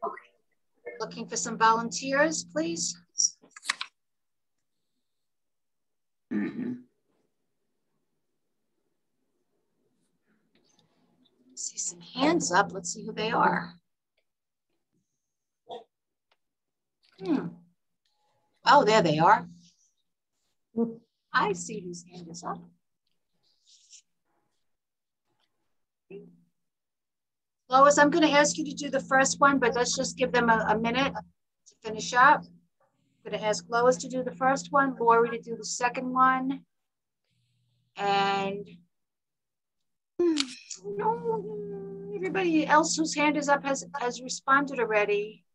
Okay. Looking for some volunteers, please. See some hands up. Let's see who they are. Oh, there they are. I see whose hand is up. Lois, I'm going to ask you to do the first one, but let's just give them a minute to finish up. I'm going to ask Lois to do the first one, Lori to do the second one. And no, everybody else whose hand is up has responded already.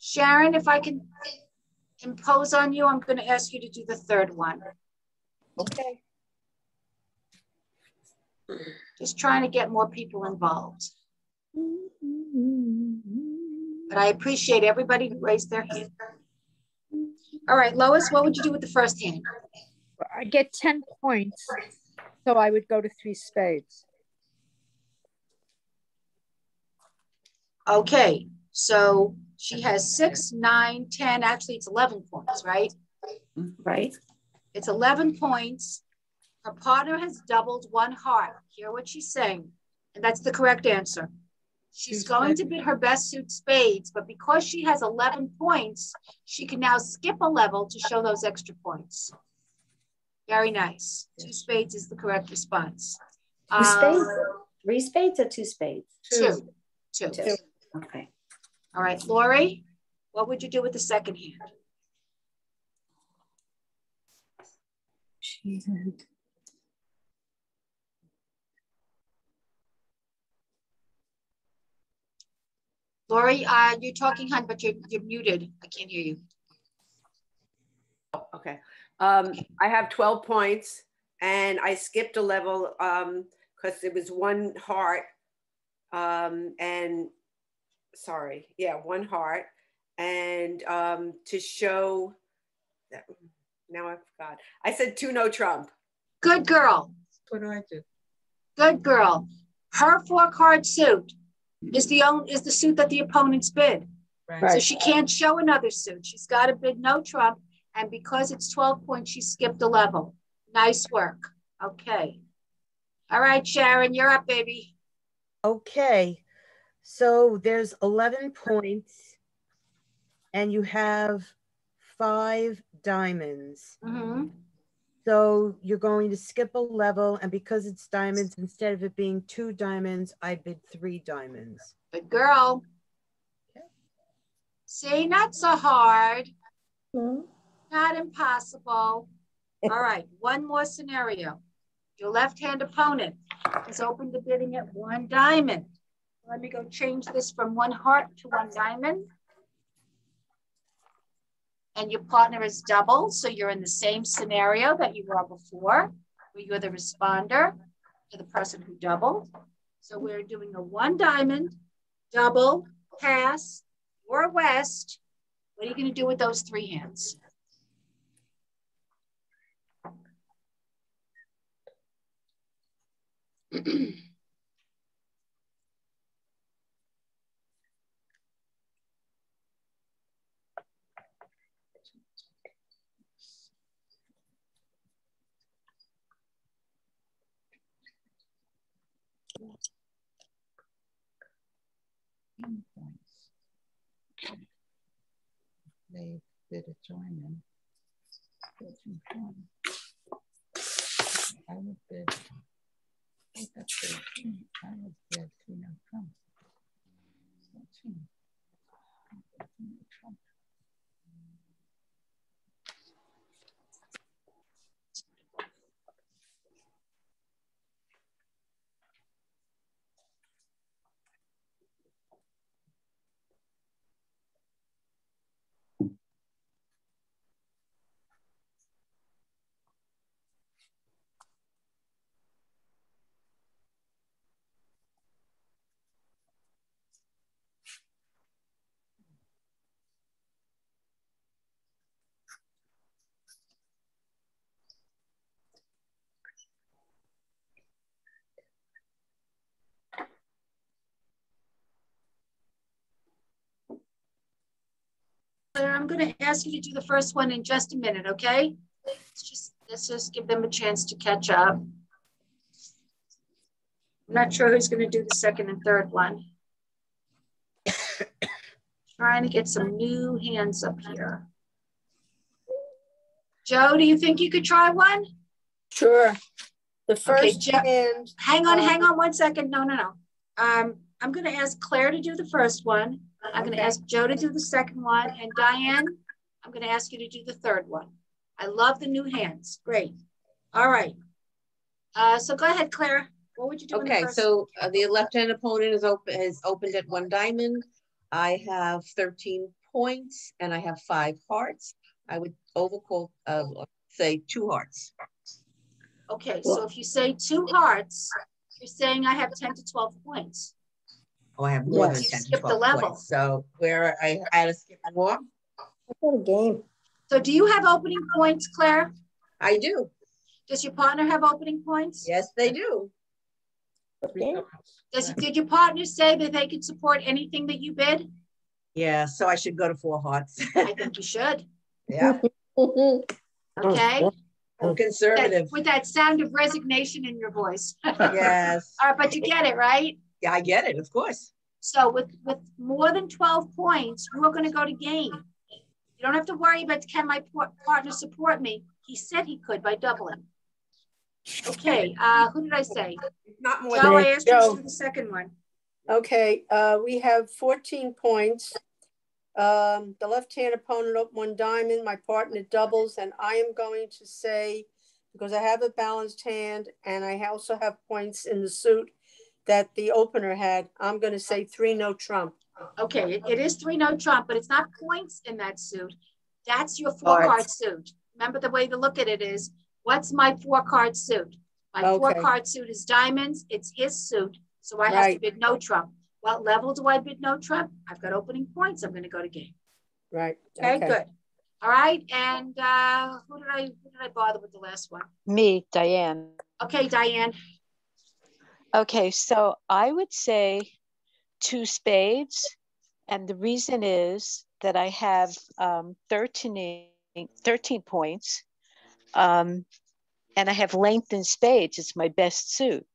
Sharon, if I can impose on you, I'm going to ask you to do the third one. Okay. Just trying to get more people involved. But I appreciate everybody who raised their hand. All right, Lois, what would you do with the first hand? I get 10 points, so I would go to 3 spades. Okay, so she has 6, 9, 10, actually it's 11 points, right? Right. It's 11 points. Her partner has doubled 1 heart. Hear what she's saying. And that's the correct answer. She's going to bid her best suit spades, but because she has 11 points, she can now skip a level to show those extra points. Very nice. 2 spades is the correct response. 2 spades? 3 spades or 2 spades? 2. Okay. All right, Lori, what would you do with the second hand? She had. Lori, you're talking, hon, but you're muted. I can't hear you. Okay. I have 12 points and I skipped a level because it was 1 heart. And sorry, yeah, 1 heart. And to show that, now I forgot. I said 2 no trump. Good girl. What do I do? Good girl. Her 4-card suit is the suit that the opponents bid. Right. So she can't show another suit. She's got to bid no trump. And because it's 12 points, she skipped a level. Nice work. Okay. All right, Sharon, you're up, baby. Okay. So there's 11 points and you have 5 diamonds. Mm-hmm. So you're going to skip a level, and because it's diamonds, instead of it being 2 diamonds, I bid 3 diamonds. Good girl. Okay. See, not so hard. Not impossible. All right, one more scenario. Your left-hand opponent is open to bidding at 1 diamond. Let me go change this from 1 heart to 1 diamond. And your partner is double, so you're in the same scenario that you were before, where you're the responder to the person who doubled. So we're doing a 1 diamond, double, pass, or west. What are you going to do with those 3 hands? They did a join I would bid. I would bid 3 no trump. 14. Trump. Claire, I'm going to ask you to do the first one in just a minute, okay? Let's just give them a chance to catch up. I'm not sure who's going to do the second and third one. Trying to get some new hands up here. Joe, do you think you could try one? Sure. The first okay, hand. Hang on 1 second. No. I'm going to ask Claire to do the first one. I'm going to ask Joe to do the second one. And Diane, I'm going to ask you to do the third one. I love the new hands. Great. All right. So go ahead, Claire. What would you do? Okay, so the left-hand opponent is opened at 1 diamond. I have 13 points and I have 5 hearts. I would overcall, say 2 hearts. Okay, so if you say 2 hearts, you're saying I have 10 to 12 points. Oh, I have more than 10 you to skip 12 the level. points. So where I had to skip more. I got a game. So do you have opening points, Claire? I do. Does your partner have opening points? Yes, they do. Okay. Did your partner say that they could support anything that you bid? Yeah, so I should go to 4 hearts. I think you should. Yeah. Okay. I'm conservative. With that sound of resignation in your voice. Yes. All right, but you get it, right? Yeah, I get it, of course. So with more than 12 points, we're going to go to game. You don't have to worry about, can my partner support me? He said he could by doubling. Okay, who did I say? Not more Joe, than I asked you to do the second one. Okay, we have 14 points. The left-hand opponent up 1 diamond, my partner doubles, and I am going to say, because I have a balanced hand and I also have points in the suit that the opener had, I'm going to say 3 no trump. Okay, it is 3 no trump, but it's not points in that suit. That's your 4-card suit. Remember, the way to look at it is, what's my 4-card suit? My 4-card suit is diamonds. It's his suit, so I have to bid no trump. What level do I bid no trump? I've got opening points. I'm going to go to game. Right. Okay, good. All right, and who did I bother with the last one? Me, Diane. Okay, Diane. Okay, so I would say 2 spades, and the reason is that I have 13 points, and I have length in spades. It's my best suit.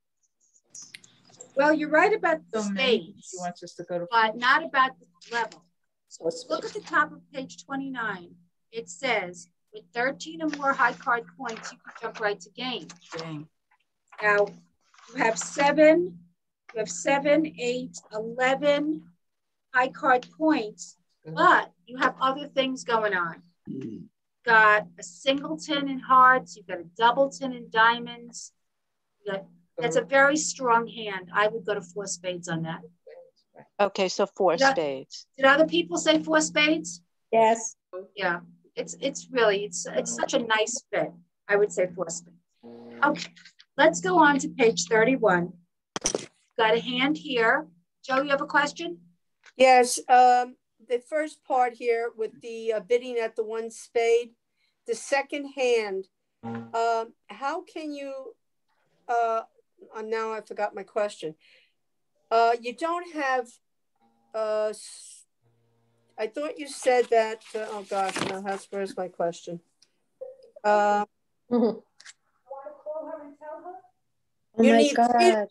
Well, you're right about the So spades, she wants us to go to, but not about the level. So look at the top of page 29. It says, with 13 or more high card points, you can jump right to game. Now, you have 7, 8, 11 high card points, but you have other things going on. You've got a singleton in hearts, you've got a doubleton in diamonds. That's a very strong hand. I would go to 4 spades on that. Okay, so 4 spades. Did other people say 4 spades? Yes. Yeah, it's really such a nice fit. I would say 4 spades. Okay, let's go on to page 31. Got a hand here. Joe, you have a question? Yes, the first part here with the bidding at the 1 spade, the second hand, how can you, now I forgot my question. You don't have, I thought you said that, oh gosh, no, where's my question? Oh you my need God.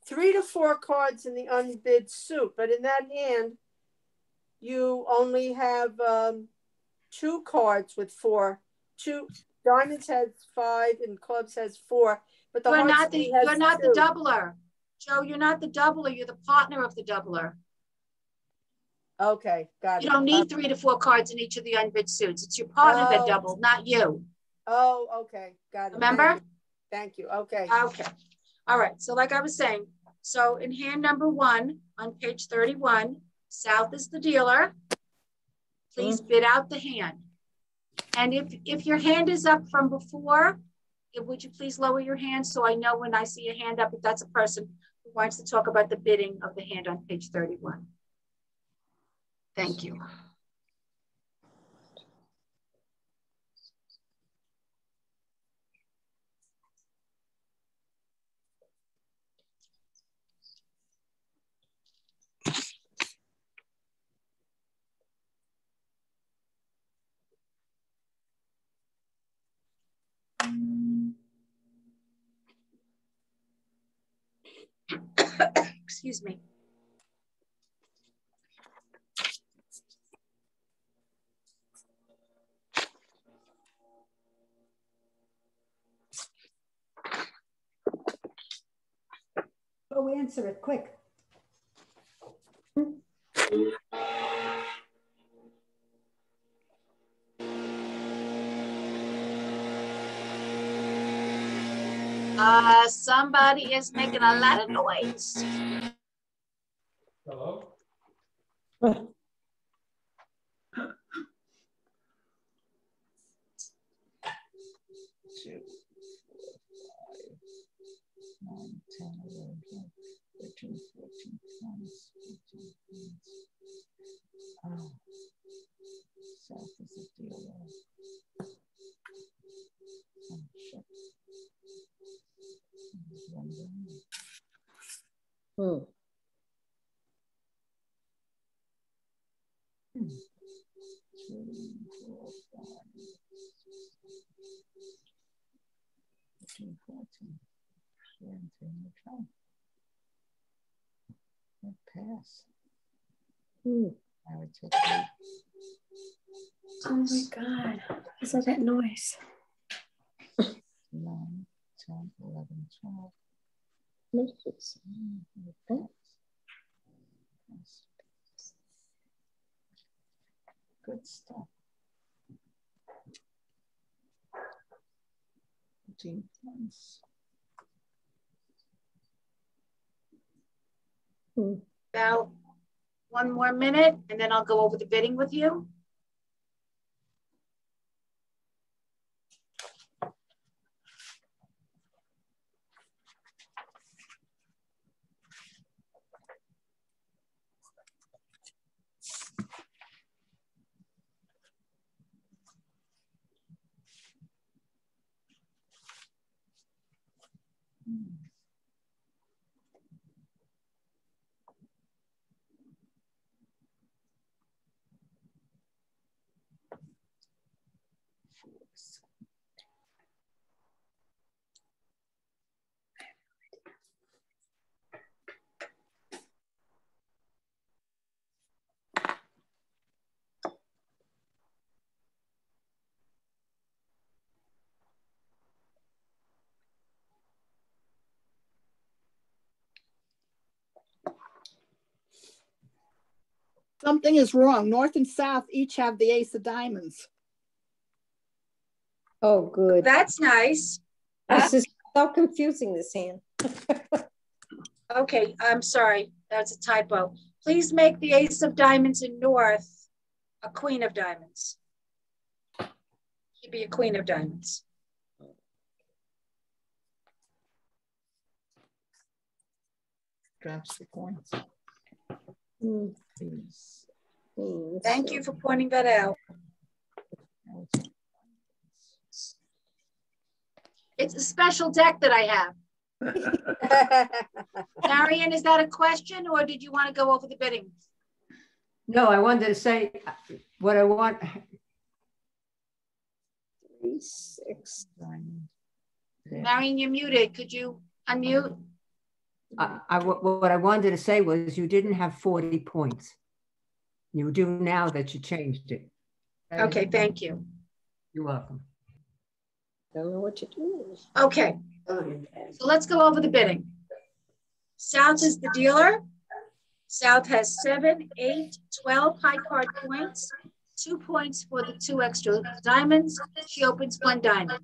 3 to 4 cards in the unbid suit, but in that hand, you only have 2 cards with 4. 2 diamonds has 5 and clubs has 4, but the You're not the doubler. Joe, you're not the doubler. You're the partner of the doubler. Okay, got it. You don't need 3 to 4 cards in each of the unbid suits. It's your partner that doubled, not you. Oh, okay, got it. Remember? Thank you. Okay. Okay. All right. So like I was saying, so in hand number 1 on page 31, south is the dealer. Please bid out the hand. And if your hand is up from before, would you please lower your hand so I know when I see a hand up if that's a person who wants to talk about the bidding of the hand on page 31. Thank you. Excuse me. Go answer it quick. Somebody is making a lot of noise. Hello? Two, 9, 10, 11, 12, 13, 14, 15, 15. Oh, South is a dealer. Oh, shit. One down. Hmm. 2, 4, 5, 13, 14. Yeah, I'm taking the try. That pass. I would take that. Oh my God. What's all that noise? 9, 10, 11, 12. Good stuff. 15 points. About 1 more minute, and then I'll go over the bidding with you. Something is wrong. North and South each have the ace of diamonds. Oh, good. That's nice. This is so confusing, this hand. Okay, I'm sorry. That's a typo. Please make the ace of diamonds in North a queen of diamonds. She'd be a queen of diamonds. Drops the points. Thank you for pointing that out. It's a special deck that I have. Marion, is that a question or did you want to go over the bidding? No, I wanted to say what I want. 3, 6. Marion, you're muted. Could you unmute? What I wanted to say was you didn't have 40 points. You do now that you changed it. Okay, thank you. You're welcome. Don't know what to do. Okay, so let's go over the bidding. South is the dealer. South has 7, 8, 12 high card points, 2 points for the 2 extra diamonds. She opens 1 diamond.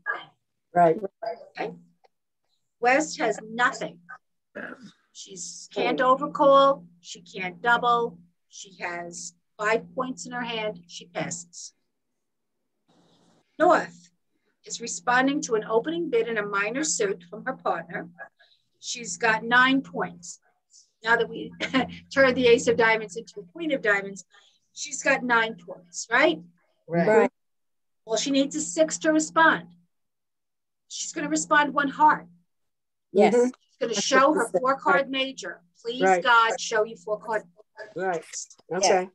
Right. Okay. West has nothing. She can't overcall. She can't double. She has 5 points in her hand. She passes. North is responding to an opening bid in a minor suit from her partner. She's got 9 points. Now that we turned the ace of diamonds into a queen of diamonds, she's got 9 points, right? Right. Well, she needs a 6 to respond. She's going to respond 1 heart. Yes. She's going to show her 4-card major. Please, right. God, show you 4-card. Right. Okay.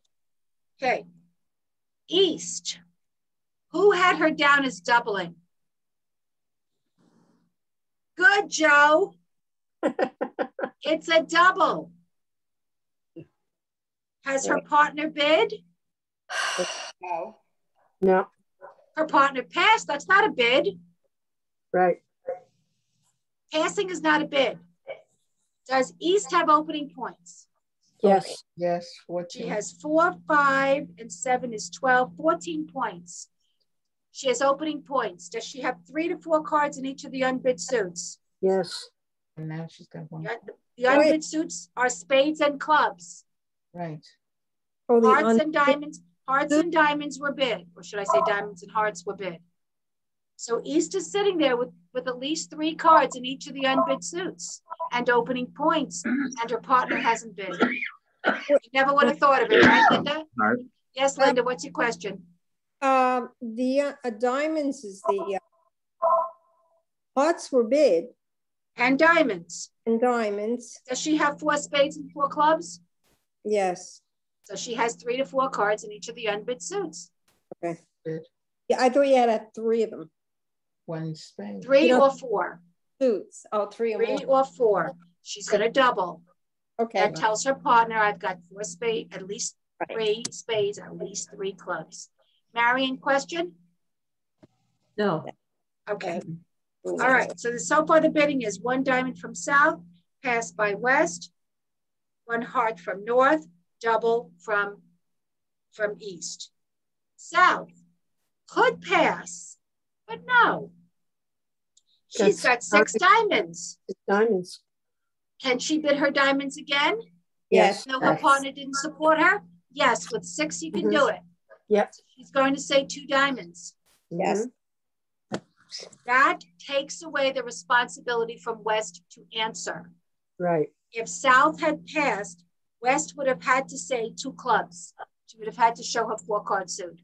Okay. East. Who had her down as doubling? Good, Joe. It's a double. Has her partner bid? No. No. Her partner passed. That's not a bid. Right. Passing is not a bid. Does East have opening points? Yes. Yes. 14. She has 4, 5, and 7 is 12, 14 points. She has opening points. Does she have 3 to 4 cards in each of the unbid suits? Yes. And now she's got one. The unbid suits are spades and clubs. Right. Oh, Hearts and diamonds. Hearts and diamonds were bid, or should I say diamonds and hearts were bid. So East is sitting there with at least 3 cards in each of the unbid suits and opening points, and her partner hasn't bid. You never would have thought of it, right, Linda? Right. Yes, Linda, what's your question? The diamonds is the hearts were bid. And diamonds. And diamonds. Does she have 4 spades and 4 clubs? Yes. So she has 3 to 4 cards in each of the unbid suits. Okay. Good. Yeah, I thought you had 3 of them. 1 spade. 3 or 4. Suits. Oh, 3 or 3 or 4. She's going to double. Okay. That tells her partner, I've got 4 spades, at least 3 spades, at least 3 clubs. Marion, question? No. Okay. All right. So far the bidding is 1 diamond from south, passed by west, 1 heart from north, double from east. South could pass, but no. She's got 6 diamonds. 6 diamonds. Can she bid her diamonds again? Yes. No, her partner didn't support her? Yes, with 6 you can do it. Yep. So she's going to say 2 diamonds. Yes. That takes away the responsibility from West to answer. Right. If South had passed, West would have had to say 2 clubs. She would have had to show her 4-card suit.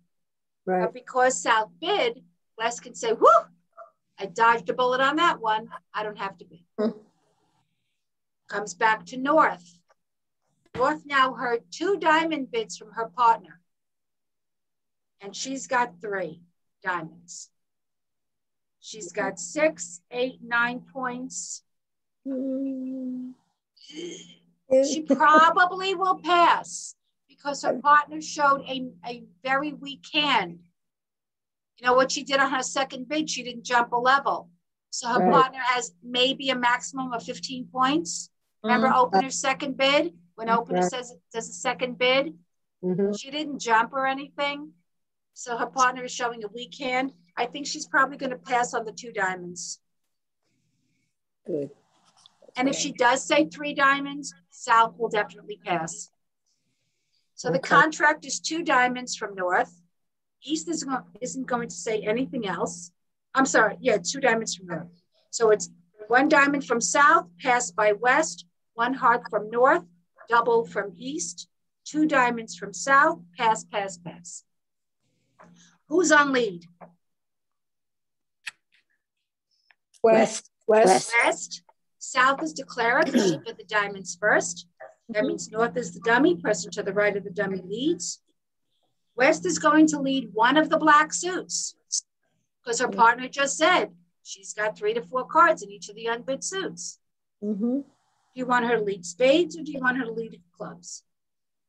Right. But because South bid, West can say, whoo, I dodged a bullet on that one. I don't have to bid. Comes back to North. North now heard 2 diamond bids from her partner. And she's got 3 diamonds. She's got 6, 8, 9 points. She probably will pass because her partner showed a very weak hand. You know what she did on her second bid? She didn't jump a level. So her partner has maybe a maximum of 15 points. Remember opener's second bid? When opener does a second bid, she didn't jump or anything. So her partner is showing a weak hand. I think she's probably going to pass on the 2 diamonds. Good. And if she does say 3 diamonds, South will definitely pass. So the contract is 2 diamonds from North. East isn't going to say anything else. I'm sorry. Yeah, 2 diamonds from North. So it's 1 diamond from South, passed by West, 1 heart from North, double from East, 2 diamonds from South, pass, pass, pass. Who's on lead? West. South is declared because she put the diamonds first. That means North is the dummy. Person to the right of the dummy leads. West is going to lead one of the black suits because her partner just said she's got 3 to 4 cards in each of the unbid suits. Do you want her to lead spades or do you want her to lead clubs?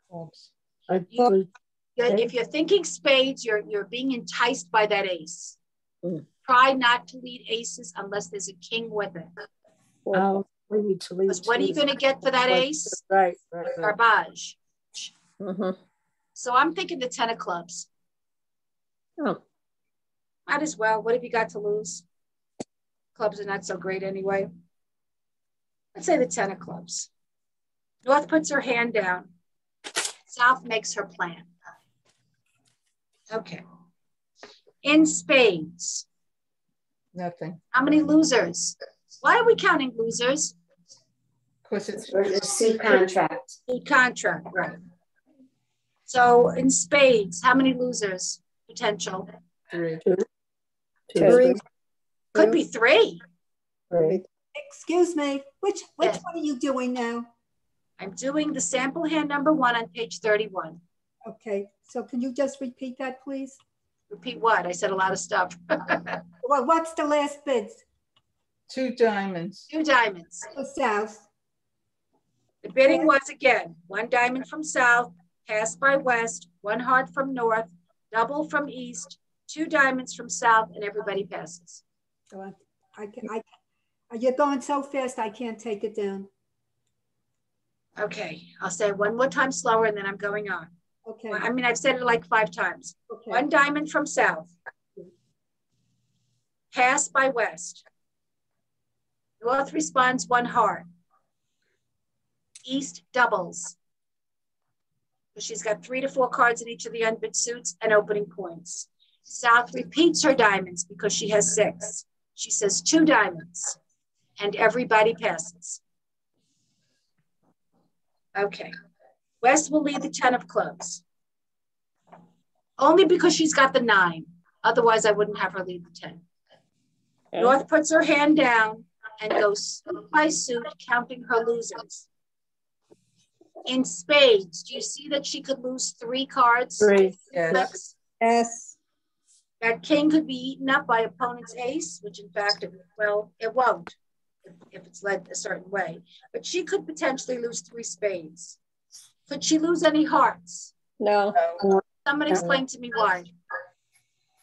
Clubs. If you're thinking spades, you're being enticed by that ace. Try not to lead aces unless there's a king with it. We need to lead. Because what are you going to get for that ace? Right. Garbage. So I'm thinking the 10 of clubs. Oh. Might as well. What have you got to lose? Clubs are not so great anyway. Let's say the 10 of clubs. North puts her hand down. South makes her plan. Okay. In spades. Nothing. How many losers? Why are we counting losers? Because it's a suit contract. Suit contract, right. So in spades, how many losers potential? 3. 2. Could be 3. Excuse me, which one are you doing now? I'm doing the sample hand number 1 on page 31. Okay, so can you just repeat that, please? Repeat what? I said a lot of stuff. Well, what's the last bids? 2 diamonds. 2 diamonds. For South. The bidding was again, 1 diamond from South, passed by West, 1 heart from North, double from East, 2 diamonds from South, and everybody passes. So you're going so fast, I can't take it down. Okay, I'll say it one more time slower and then I'm going on. Okay. I mean, I've said it like 5 times. Okay. 1 diamond from South, passed by West. North responds 1 heart. East doubles. So she's got 3 to 4 cards in each of the unbid suits and opening points. South repeats her diamonds because she has 6. She says 2 diamonds and everybody passes. Okay. West will lead the 10 of clubs. Only because she's got the 9. Otherwise, I wouldn't have her lead the 10. Okay. North puts her hand down and goes suit by suit, counting her losers. In spades, do you see that she could lose 3 cards? 3. Yes. Yes. That king could be eaten up by opponent's ace, which in fact, well, it won't if it's led a certain way. But she could potentially lose 3 spades. Could she lose any hearts? No. Somebody explain to me why.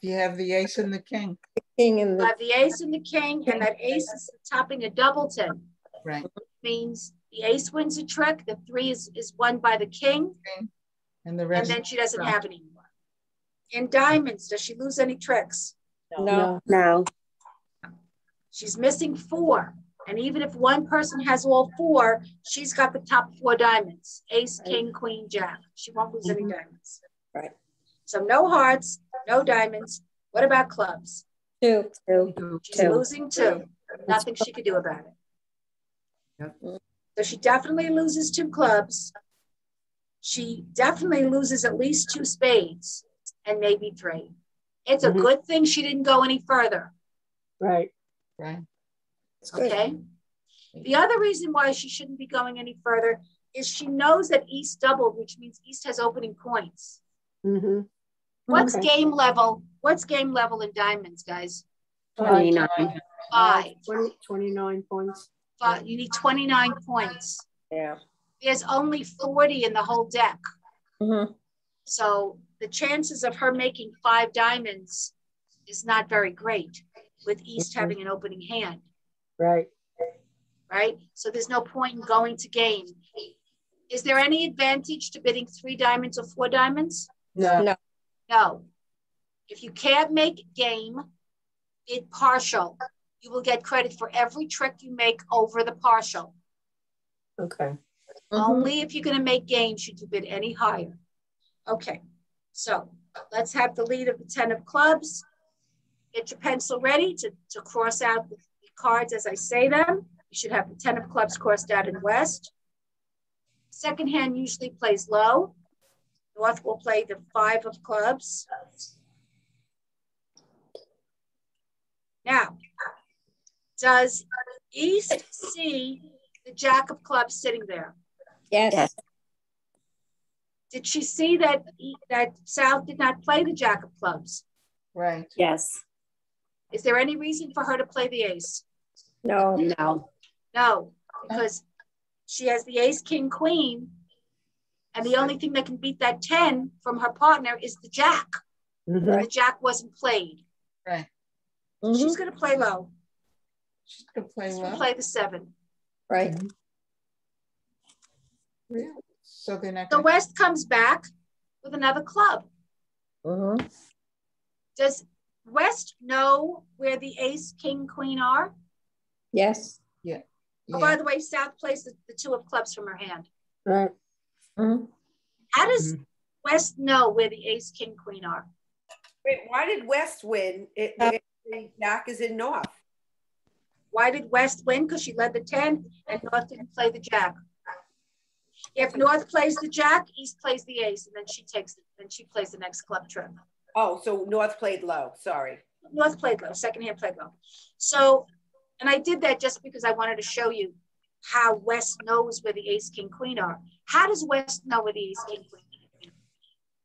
You have the ace and the king. The king and the... I have the ace and the king, and that ace is topping a doubleton. Right. Which means the ace wins a trick, the 3 is won by the king, and the rest. And then she doesn't have any more. In diamonds, does she lose any tricks? No. No. She's missing 4. And even if one person has all 4, she's got the top 4 diamonds. Ace, king, queen, jack. She won't lose any diamonds. Right. So no hearts, no diamonds. What about clubs? 2. She's losing 2. Nothing she could do about it. Yep. So she definitely loses 2 clubs. She definitely loses at least 2 spades and maybe 3. It's a good thing she didn't go any further. Right. Right. Okay. The other reason why she shouldn't be going any further is she knows that East doubled, which means East has opening points. What's game level? What's game level in diamonds, guys? 29. 5. 29 points. 5. You need 29 points. Yeah. There's only 40 in the whole deck. So the chances of her making 5 diamonds is not very great with East having an opening hand. Right. Right? So there's no point in going to game. Is there any advantage to bidding 3 diamonds or 4 diamonds? No. No. If you can't make game, bid partial. You will get credit for every trick you make over the partial. Okay. Only if you're going to make game should you bid any higher. Okay. So let's have the lead of the 10 of clubs. Get your pencil ready to cross out the cards as I say them. You should have the 10 of clubs crossed out in West. Second hand usually plays low. North will play the 5 of clubs. Now, does East see the Jack of clubs sitting there? Yes. Did she see that South did not play the Jack of clubs? Right. Yes. Is there any reason for her to play the ace? No. No. No, because she has the ace, king, queen, and the only thing that can beat that 10 from her partner is the Jack. The Jack wasn't played. Right. She's going to play low. She's going to play She's low. going to play the 7. Right. Yeah. So they're not. The West comes back with another club. Does West know where the ace, king, queen are? Yes. Yeah. Oh, by the way, South plays the 2 of clubs from her hand. Right. How does West know where the ace, king, queen are? Wait, why did West win? The Jack is in North. Why did West win? Because she led the 10 and North didn't play the Jack. If North plays the Jack, East plays the ace, and then she plays the next club trip. Oh, so North played low. Sorry. North played low, second hand played low. So, and I did that just because I wanted to show you how West knows where the ace, king, queen are. How does West know where the ace, king, queen are?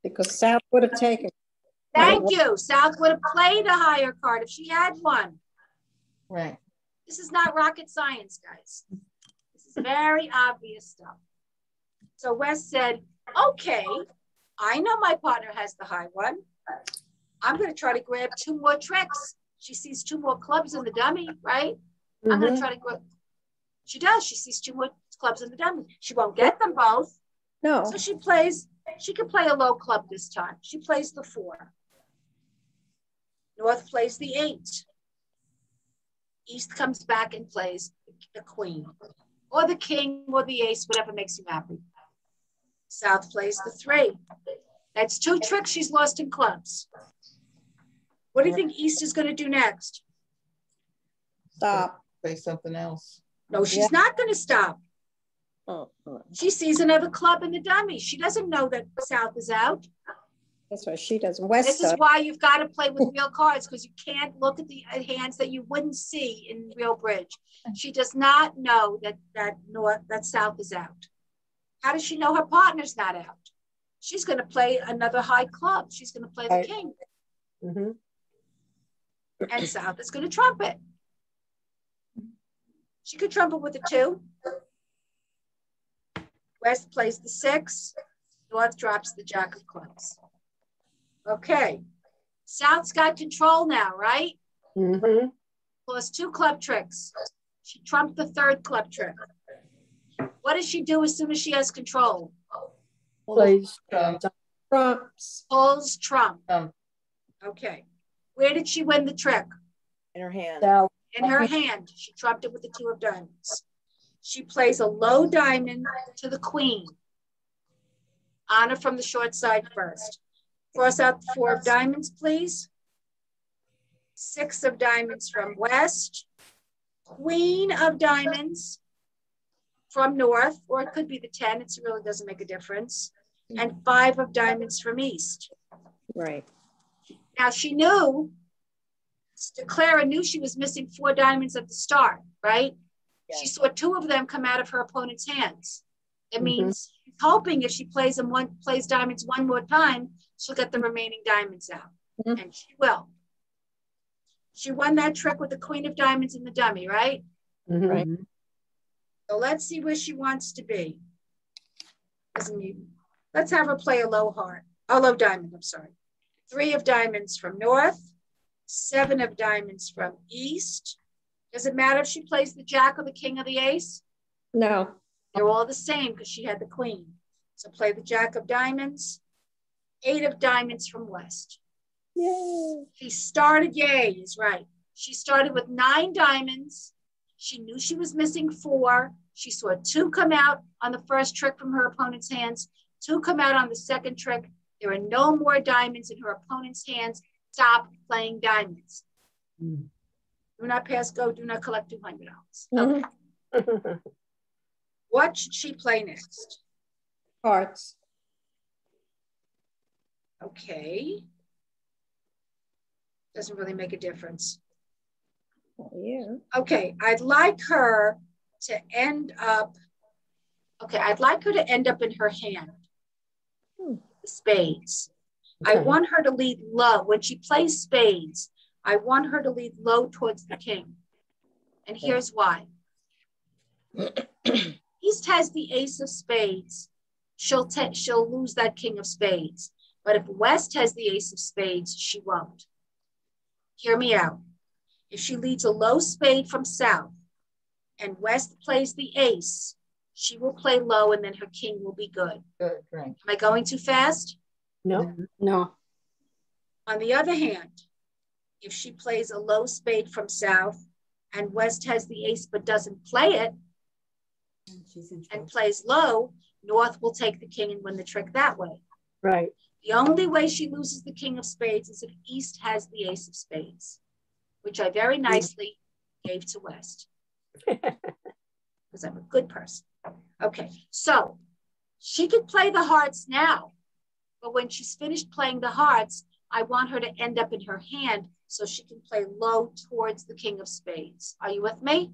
Because South would have taken. Thank you. South would have played a higher card if she had one. Right. This is not rocket science, guys. This is very obvious stuff. So West said, okay, I know my partner has the high one. I'm going to try to grab 2 more tricks. She sees 2 more clubs in the dummy, right? I'm going to try to grab. She does. She sees 2 more clubs in the dummy. She won't get them both. No. So she can play a low club this time. She plays the 4. North plays the 8. East comes back and plays the queen, or the king, or the ace, whatever makes you happy. South plays the 3. That's 2 tricks she's lost in clubs. What do you think East is going to do next? Stop. Say something else. No, she's not going to stop. She sees another club in the dummy. She doesn't know that South is out. That's why she doesn't. West This is why you've got to play with real cards, because you can't look at the hands that you wouldn't see in real bridge. She does not know that South is out. How does she know her partner's not out? She's going to play another high club. She's going to play the king. And South is going to trumpet. She could trumpet with a 2. West plays the 6. North drops the jack of clubs. Okay. South's got control now, right? Plus 2 club tricks. She trumped the 3rd club trick. What does she do as soon as she has control? Plays trumps. Pulls trump. Okay. Where did she win the trick? In her hand. In her hand. She trumped it with the 2 of diamonds. She plays a low diamond to the queen. Honor from the short side first. Cross out the 4 of diamonds, please. 6 of diamonds from West. Queen of diamonds from North, or it could be the 10. It really doesn't make a difference. And 5 of diamonds from East. Right. Now she knew, Clara knew she was missing 4 diamonds at the start, right? Yeah. She saw 2 of them come out of her opponent's hands. It means she's hoping if she plays diamonds 1 more time, she'll get the remaining diamonds out. And she will. She won that trick with the queen of diamonds in the dummy, right? Right. So let's see where she wants to be. Let's have her play a low diamond, I'm sorry. 3 of diamonds from North, 7 of diamonds from East. Does it matter if she plays the jack or the king or the ace? No. They're all the same because she had the queen. So play the jack of diamonds, 8 of diamonds from West. Yay. She started, yay is right. She started with 9 diamonds. She knew she was missing 4. She saw 2 come out on the first trick from her opponent's hands, 2 come out on the second trick. There are no more diamonds in her opponent's hands. Stop playing diamonds. Do not pass go, do not collect $200. Okay. What should she play next? Hearts. Okay. Doesn't really make a difference. Yeah. Okay, I'd like her to end up in her hand. The spades. Okay. I want her to lead low. When she plays spades, I want her to lead low towards the king. And here's why. East has the ace of spades. She'll lose that king of spades. But if West has the ace of spades, she won't. Hear me out. If she leads a low spade from South and West plays the ace, she will play low and then her king will be good. Good, right. Am I going too fast? No. No. On the other hand, if she plays a low spade from South and West has the ace but doesn't play it and plays low, North will take the king and win the trick that way. Right. The only way she loses the king of spades is if East has the ace of spades, which I very nicely gave to West because I'm a good person. Okay, so she could play the hearts now, but when she's finished playing the hearts, I want her to end up in her hand so she can play low towards the king of spades. Are you with me?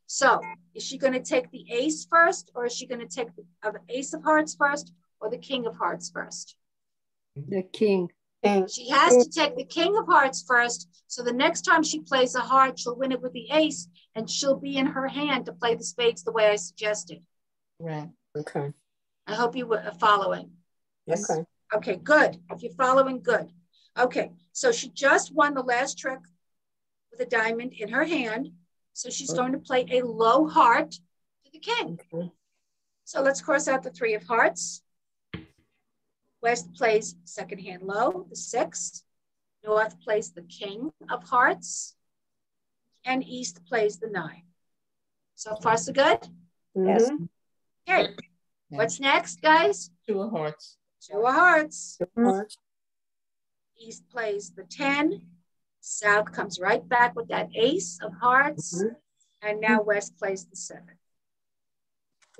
So is she going to take the ace first, or is she going to take the ace of hearts first, or the king of hearts first? The king. She has to take the king of hearts first. So the next time she plays a heart, she'll win it with the ace, and she'll be in her hand to play the spades the way I suggested. Right. Okay. I hope you were following. Okay. Okay, good. If you're following, good. Okay, so she just won the last trick with a diamond in her hand. So she's going to play a low heart to the king. Okay. So let's cross out the 3 of hearts. West plays second hand low, the 6. North plays the king of hearts. And East plays the 9. So far, so good? Yes. Okay. What's next, guys? 2 of hearts. 2 of hearts. 2 of hearts. East plays the 10. South comes right back with that ace of hearts. And now West plays the 7.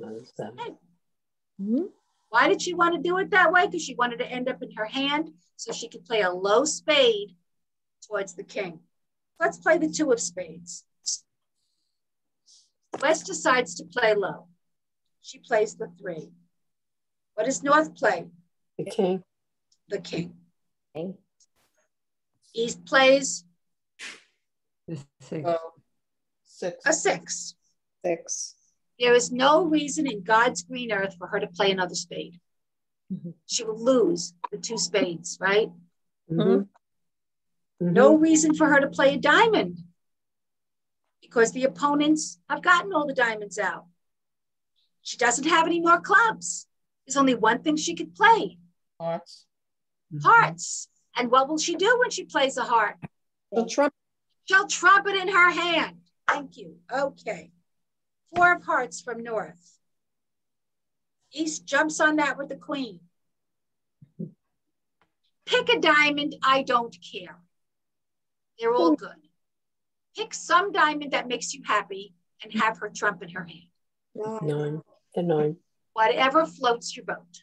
Okay. Why did she want to do it that way? Because she wanted to end up in her hand so she could play a low spade towards the king. Let's play the 2 of spades. West decides to play low. She plays the 3. What does North play? The king. The king. Okay. East plays The 6. A 6. 6. There is no reason in God's green earth for her to play another spade. She will lose the 2 spades, right? No reason for her to play a diamond because the opponents have gotten all the diamonds out. She doesn't have any more clubs. There's only one thing she could play. Hearts. Hearts. And what will she do when she plays a heart? She'll trumpet in her hand. Thank you. Okay. 4 of hearts from North. East jumps on that with the queen. Pick a diamond. I don't care. They're all good. Pick some diamond that makes you happy and have her trump in her hand. 9. The 9. Whatever floats your boat.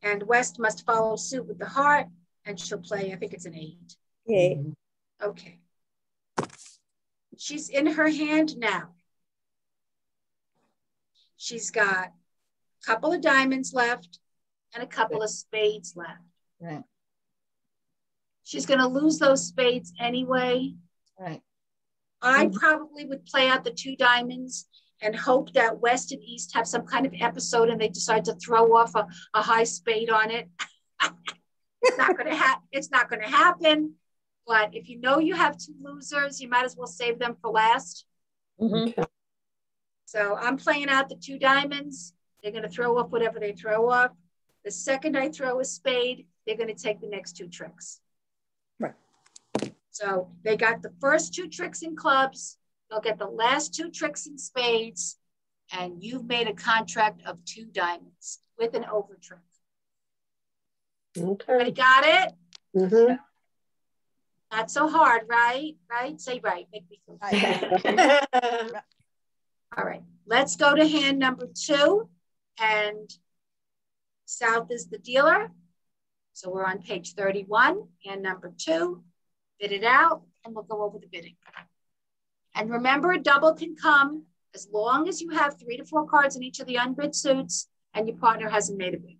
And West must follow suit with the heart, and she'll play, I think it's an 8. Okay. Okay. She's in her hand now. She's got a couple of diamonds left and a couple of spades left. Right. She's going to lose those spades anyway. Right. I probably would play out the 2 diamonds and hope that West and East have some kind of episode and they decide to throw off a high spade on it. It's not going to happen. But if you know you have 2 losers, you might as well save them for last. So I'm playing out the 2 diamonds. They're going to throw off whatever they throw off. The second I throw a spade, they're going to take the next 2 tricks. Right. So they got the first 2 tricks in clubs. They'll get the last 2 tricks in spades. And you've made a contract of 2 diamonds with an over trick. Okay. Everybody got it? Not so hard, right? Right? Say right. Make me feel right. All right. Let's go to hand number 2. And South is the dealer. So we're on page 31, hand number 2. Bid it out, and we'll go over the bidding. And remember, a double can come as long as you have 3 to 4 cards in each of the unbid suits and your partner hasn't made a bid.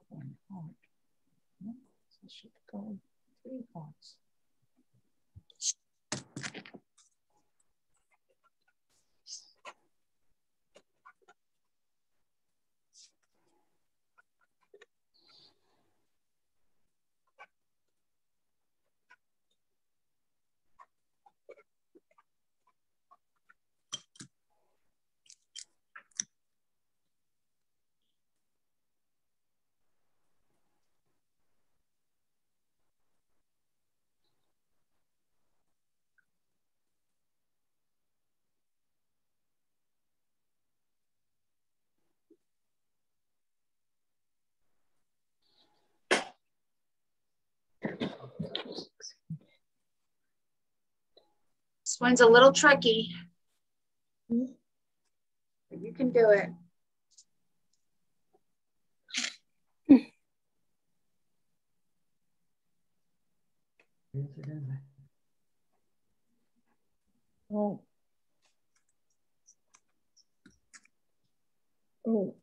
One heart. So I should go 3 hearts. one's a little tricky. But you can do it. Oh. Oh.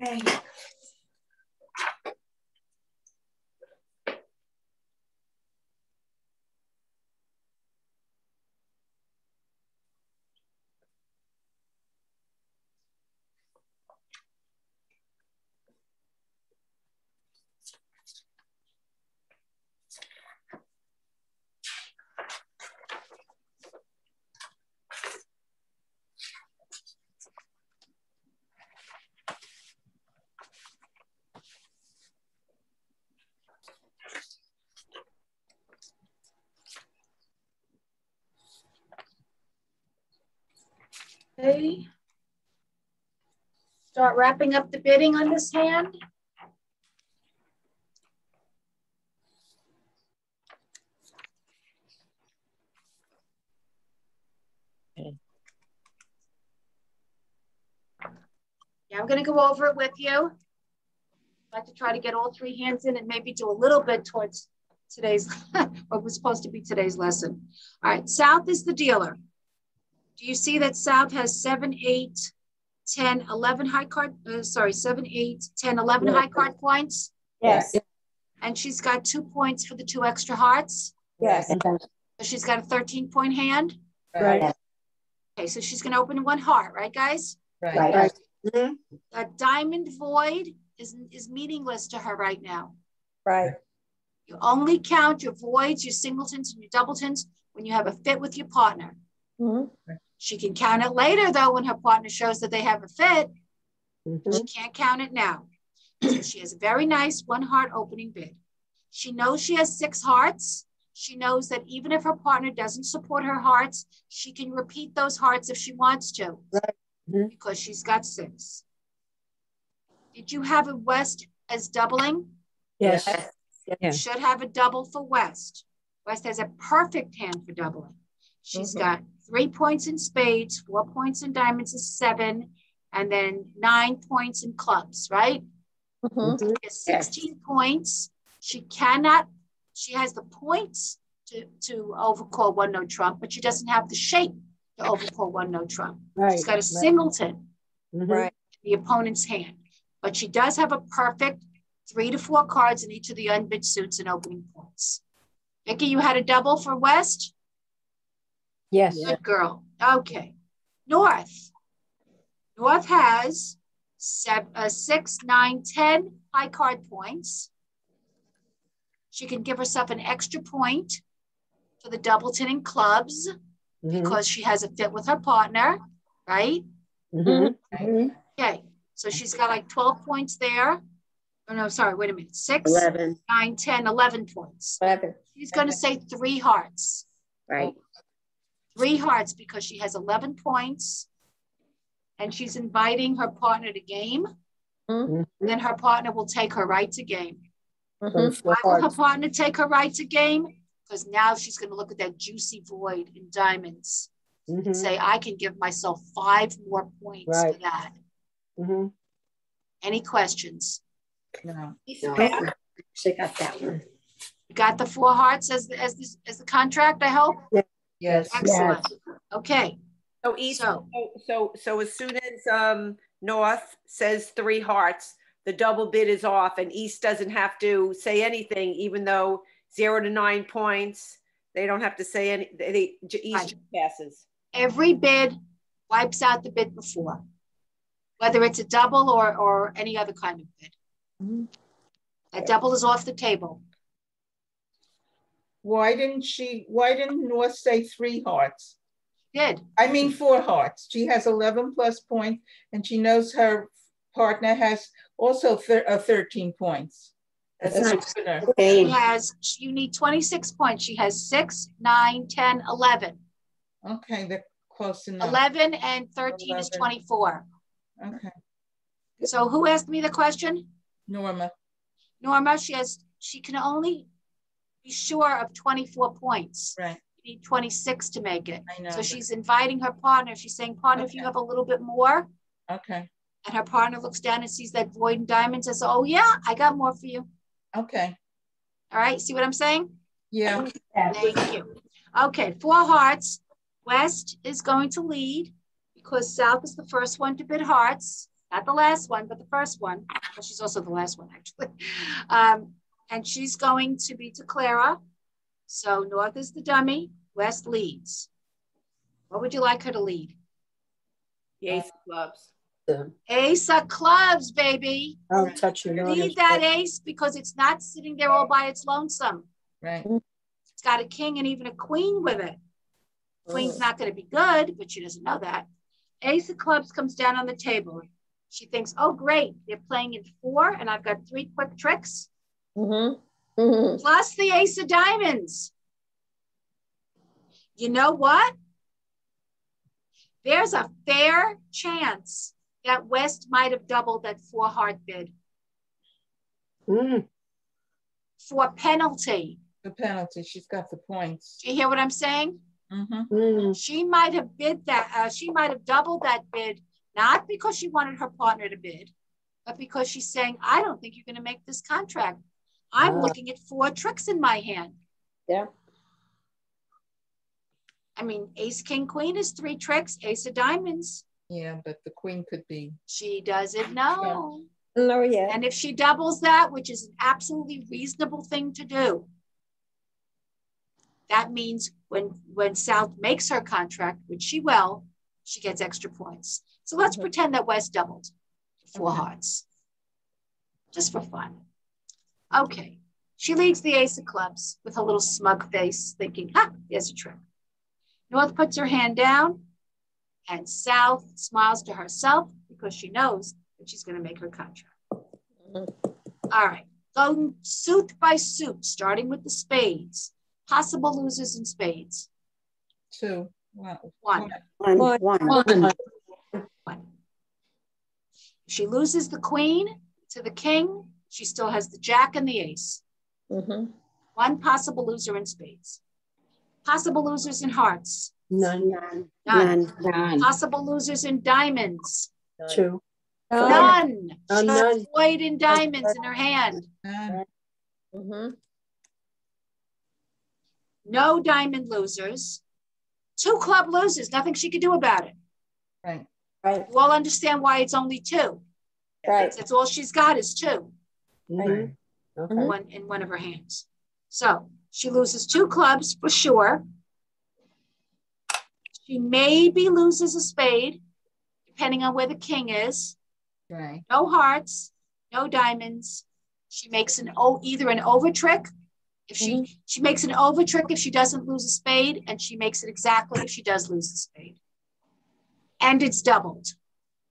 Okay. Okay. Start wrapping up the bidding on this hand. Okay. Yeah, I'm going to go over it with you. I'd like to try to get all three hands in and maybe do a little bit towards today's, what was supposed to be today's lesson. All right, South is the dealer. Do you see that South has 7, 8, 10, 11 high card, 7, 8, 10, 11 high card points? Yes. And she's got 2 points for the 2 extra hearts? Yes. So she's got a 13-point hand? Right. Okay, so she's going to open 1 heart, right, guys? Right. Mm-hmm. That diamond void is meaningless to her right now. Right. You only count your voids, your singletons, and your doubletons when you have a fit with your partner. Mm-hmm. She can count it later, though, when her partner shows that they have a fit. Mm-hmm. She can't count it now. So she has a very nice 1 heart opening bid. She knows she has 6 hearts. She knows that even if her partner doesn't support her hearts, she can repeat those hearts if she wants to, right. Mm-hmm. Because she's got 6. Did you have a West as doubling? Yes. You should have a double for West. West has a perfect hand for doubling. She's got 3 points in spades, 4 points in diamonds is 7, and then 9 points in clubs, right? Mm-hmm. She has 16 points. She has the points to overcall 1 no trump, but she doesn't have the shape to overcall 1 no trump. Right. She's got a singleton, right, in the opponent's hand, but she does have a perfect 3 to 4 cards in each of the unbid suits and opening points. Vicki, you had a double for West? Yes. Good girl. Okay. North has 6, 9, 10 high card points. She can give herself an extra point for the doubleton and clubs because she has a fit with her partner, right? Okay. So she's got like 12 points there. Oh, no, sorry, wait a minute. 6, 11. 9, 10, 11 points. 11. She's going to say 3 hearts. Right. 3 hearts because she has 11 points and she's inviting her partner to game. Then her partner will take her right to game. Why will her partner take her right to game? Because now she's going to look at that juicy void in diamonds and say, I can give myself 5 more points for that. Any questions? No. She got that one. You got the 4 hearts as the contract, I hope? Yes. Excellent. Yes. Okay. So East, so as soon as North says 3 hearts, the double bid is off and East doesn't have to say anything, even though 0 to 9 points, they don't have to say any, East passes. Every bid wipes out the bid before, whether it's a double or any other kind of bid. That double is off the table. Why didn't North say 3 hearts? She did. I mean 4 hearts. She has 11 plus points and she knows her partner has also 13 points. That's not winner. She has, you need 26 points. She has 6, 9, 10, 11. Okay, they're close enough. 11 and 13 11. is 24. Okay. So who asked me the question? Norma. Norma, she can only be sure of 24 points. Right. You need 26 to make it. I know. So she's inviting her partner. She's saying, partner, if you have a little bit more. Okay. And her partner looks down and sees that void in diamonds and says, oh yeah, I got more for you. Okay. All right, see what I'm saying? Yeah. Thank you. Okay, 4 hearts. West is going to lead because South is the first one to bid hearts. Not the last one, but the first one. Well, she's also the last one, actually. And she's going to be to Clara. So North is the dummy, West leads. What would you like her to lead? The ace of clubs. Ace of clubs, baby. I'll touch your Lead that ace because it's not sitting there all by its lonesome. Right. It's got a king and even a queen with it. Queen's not going to be good, but she doesn't know that. Ace of clubs comes down on the table. She thinks, oh, great. They're playing in 4 and I've got 3 quick tricks. Plus the ace of diamonds. You know what? There's a fair chance that West might have doubled that 4 heart bid. For penalty. The penalty. She's got the points. Do you hear what I'm saying? She might have bid that. She might have doubled that bid, not because she wanted her partner to bid, but because she's saying, I don't think you're going to make this contract. I'm looking at 4 tricks in my hand. Yeah. I mean, ace, king, queen is 3 tricks. Ace of diamonds. Yeah, but the queen could be. She doesn't know. No, yeah. And if she doubles that, which is an absolutely reasonable thing to do, that means when South makes her contract, which she will, she gets extra points. So let's pretend that West doubled 4 hearts, just for fun. Okay, she leads the ace of clubs with a little smug face, thinking, ha, there's a trick. North puts her hand down, and South smiles to herself because she knows that she's going to make her contract. All right, going suit by suit, starting with the spades. Possible losers in spades. 2. 1. She loses the queen to the king. She still has the jack and the ace. 1 possible loser in spades. Possible losers in hearts. None. Possible losers in diamonds. 2. None. She's None. void in diamonds in her hand. No diamond losers. 2 club losers. Nothing she could do about it. Right. You all understand why it's only 2. Right. That's all she's got is 2. Right. One in one of her hands. So she loses 2 clubs for sure. She maybe loses a spade, depending on where the king is. Right. No hearts, no diamonds. She makes either an over trick. If she makes an over trick if she doesn't lose a spade, and she makes it exactly if she does lose a spade. And it's doubled.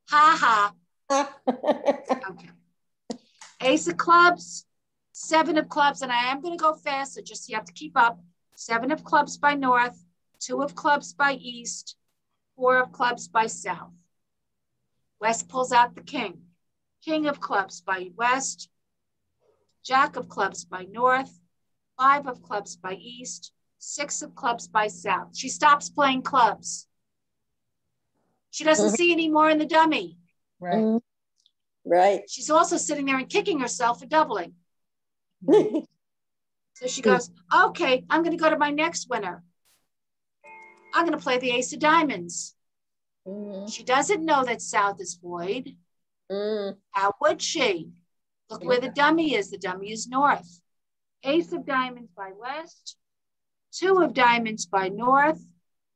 Ha ha. Okay. Ace of clubs, 7 of clubs, and I am going to go fast, so just you have to keep up. 7 of clubs by north, 2 of clubs by east, 4 of clubs by south. West pulls out the king. King of clubs by west, jack of clubs by north, 5 of clubs by east, 6 of clubs by south. She stops playing clubs. She doesn't see any more in the dummy. Right. Right. She's also sitting there and kicking herself for doubling. So she goes, okay, I'm going to go to my next winner. I'm going to play the ace of diamonds. She doesn't know that south is void. How would she? Look where the dummy is. The dummy is north. Ace of diamonds by west, 2 of diamonds by north,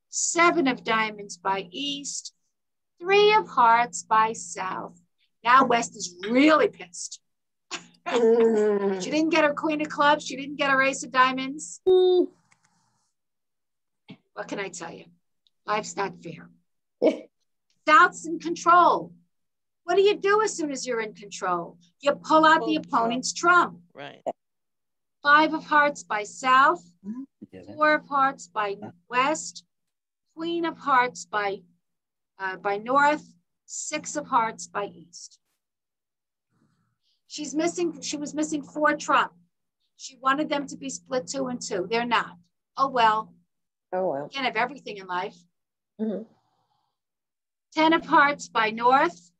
7 of diamonds by east, 3 of hearts by south. Now West is really pissed. She didn't get her queen of clubs. She didn't get her ace of diamonds. What can I tell you? Life's not fair. South's in control. What do you do as soon as you're in control? You pull out the opponent's trump. Right. 5 of hearts by south, 4 of hearts by west, queen of hearts by north, 6 of hearts by east. She was missing 4 trump. She wanted them to be split 2 and 2. They're not. Oh, well. Oh, well. You can't have everything in life. Mm-hmm. 10 of hearts by north.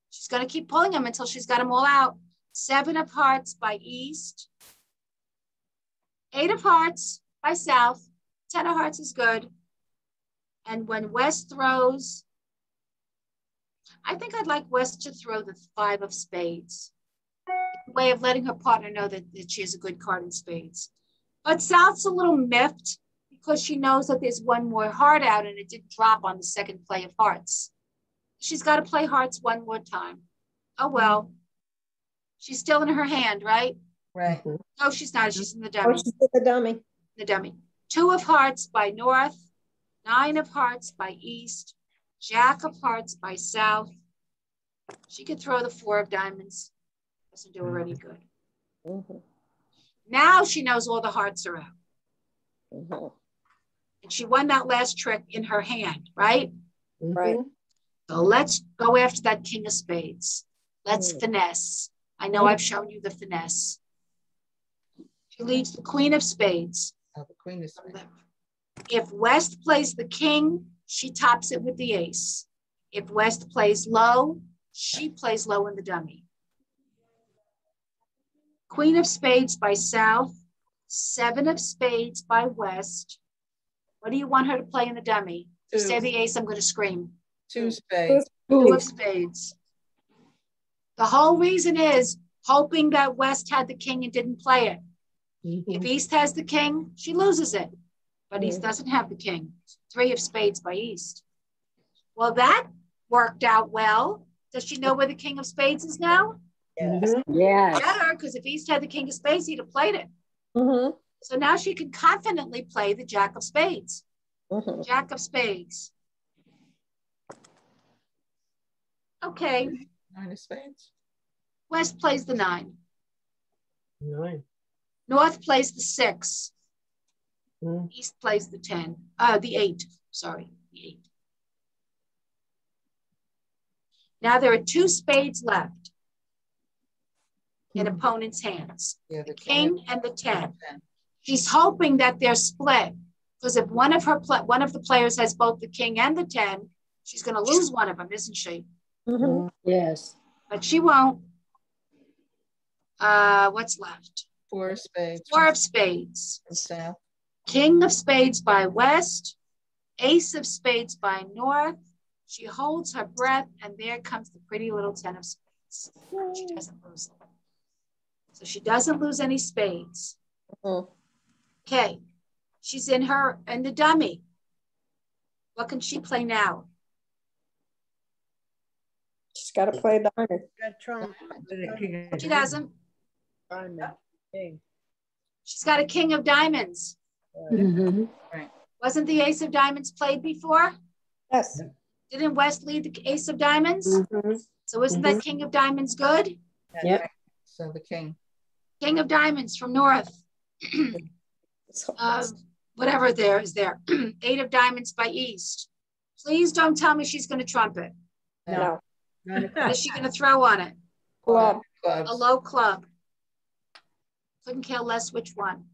She's going to keep pulling them until she's got them all out. 7 of hearts by east. 8 of hearts by south. 10 of hearts is good. And when West throws, I think I'd like West to throw the 5 of spades. A way of letting her partner know that she has a good card in spades. But South's a little miffed because she knows that there's one more heart out and it didn't drop on the second play of hearts. She's got to play hearts one more time. Oh, well. She's still in her hand, right? Right. No, she's not. She's in the dummy. Oh, she's in the dummy. The dummy. 2 of hearts by north, 9 of hearts by east, jack of hearts by south. She could throw the 4 of diamonds. Doesn't do her any good. Mm-hmm. Now she knows all the hearts are out. Mm-hmm. And she won that last trick in her hand, right? Right. So let's go after that king of spades. Let's finesse. I know I've shown you the finesse. She leads the queen of spades. Oh, the queen of spades. If West plays the king, she tops it with the ace. If West plays low, she plays low in the dummy. Queen of spades by south, 7 of spades by west. What do you want her to play in the dummy? If you say the ace, I'm going to scream. 2 spades. 2 of spades. The whole reason is hoping that West had the king and didn't play it. If East has the king, she loses it. But East doesn't have the king. 3 of spades by East. Well, that worked out well. Does she know where the king of spades is now? Yes. Yes. Better, because if East had the king of spades, he'd have played it. Mm-hmm. So now she can confidently play the jack of spades. Mm-hmm. Jack of spades. Okay. 9 of spades. West plays the 9. 9. North plays the 6. East plays the 10. The 8. Sorry, the 8. Now there are 2 spades left in opponent's hands. Yeah, the king and the 10. She's hoping that they're split because if one of the players has both the king and the 10, she's going to lose one of them, isn't she? Mm-hmm. Yes. But she won't. What's left? 4 of spades. 4 of spades. From south. King of spades by west. Ace of spades by north. She holds her breath, and there comes the pretty little 10 of spades. She doesn't lose it. So she doesn't lose any spades. Okay. She's in the dummy. What can she play now? She's got to play diamond. She doesn't. Diamond. King. She's got a king of diamonds. Mm-hmm. Right. Wasn't the ace of diamonds played before? Yes. Didn't West lead the ace of diamonds? Mm-hmm. So isn't that king of diamonds good? Yep. So the king. King of diamonds from north. Whatever there is there. 8 of diamonds by east. Please don't tell me she's going to trump it. No. What is she going to throw on it? Club. A low club. Couldn't care less which one.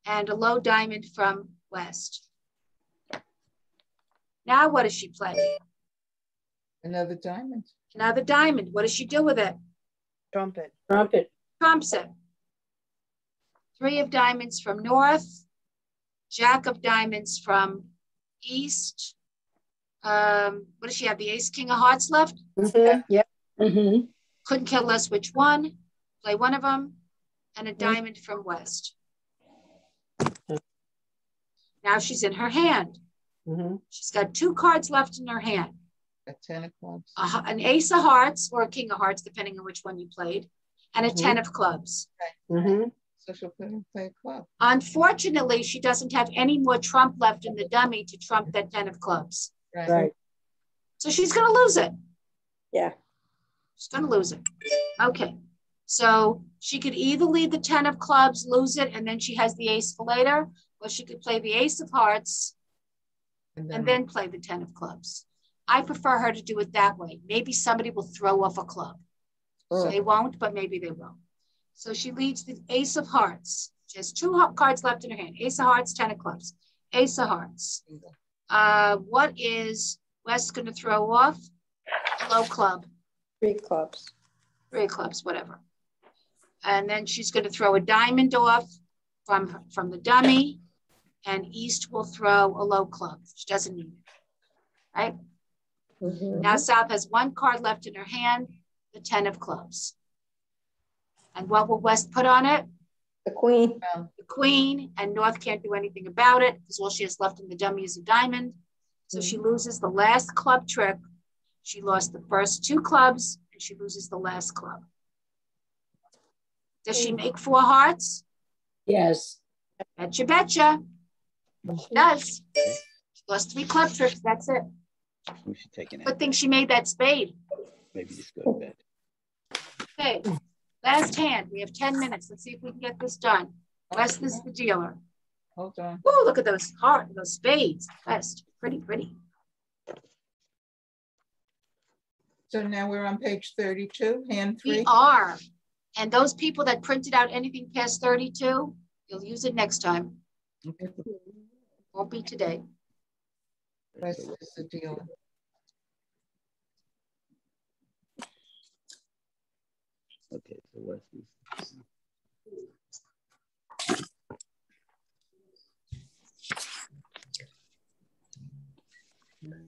And a low diamond from west. Now what does she play? Another diamond. Another diamond. What does she do with it? Trumpet. Trumpet. Trumps it. 3 of diamonds from north. Jack of diamonds from east. What does she have? The ace, king of hearts left? Mm-hmm. Yep. Mm-hmm. Couldn't care less which one. Play one of them. And a diamond from west. Now she's in her hand. She's got 2 cards left in her hand. A 10 of clubs. An ace of hearts or a king of hearts, depending on which one you played. And a 10 of clubs. So she'll play a club. Unfortunately, she doesn't have any more trump left in the dummy to trump that 10 of clubs. Right. So she's going to lose it. Yeah. She's going to lose it. Okay. So she could either lead the 10 of clubs, lose it, and then she has the ace for later, or she could play the ace of hearts and then play the 10 of clubs. I prefer her to do it that way. Maybe somebody will throw off a club. So they won't, but maybe they will. So she leads the ace of hearts. She has 2 cards left in her hand. Ace of hearts, 10 of clubs. Ace of hearts. What is Wes going to throw off? Low club. 3 clubs. 3 clubs, whatever. And then she's going to throw a diamond off from the dummy. And East will throw a low club. She doesn't need it. Right? Now South has 1 card left in her hand, the 10 of clubs. And what will West put on it? The queen. The queen, and North can't do anything about it because all she has left in the dummy is a diamond. So she loses the last club trick. She lost the first 2 clubs, and she loses the last club. Does she make 4 hearts? Yes. Betcha, betcha. She does. She lost 3 club tricks, that's it. We should take an Good thing she made that spade. Maybe just go to bed. Okay, last hand. We have 10 minutes. Let's see if we can get this done. West is the dealer. Hold on. Oh, look at those spades. West, pretty, pretty. So now we're on page 32, hand 3. We are. And those people that printed out anything past 32, you'll use it next time. Okay. Won't be today. West is the dealer. Okay, so West is.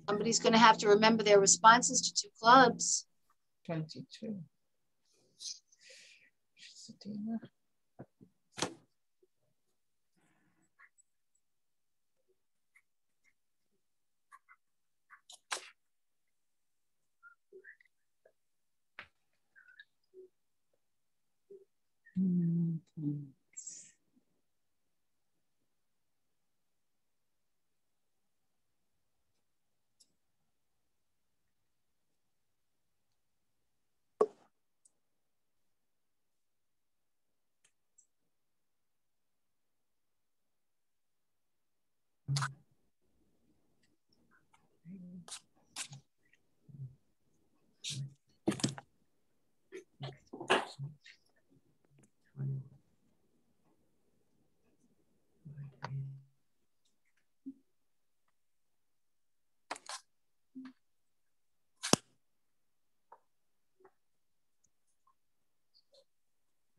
Somebody's going to have to remember their responses to 2 clubs. 22. She's the dealer.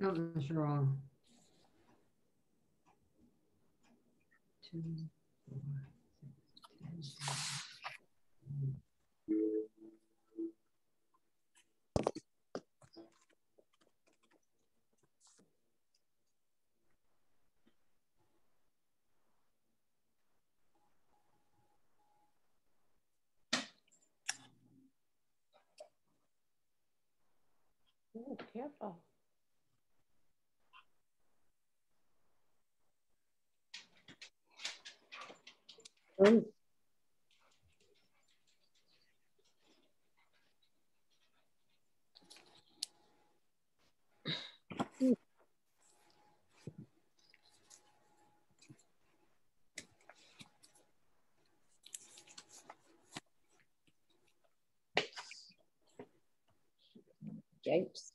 No, that's wrong. 2, 4, 6, 10. Oh, careful. Japes.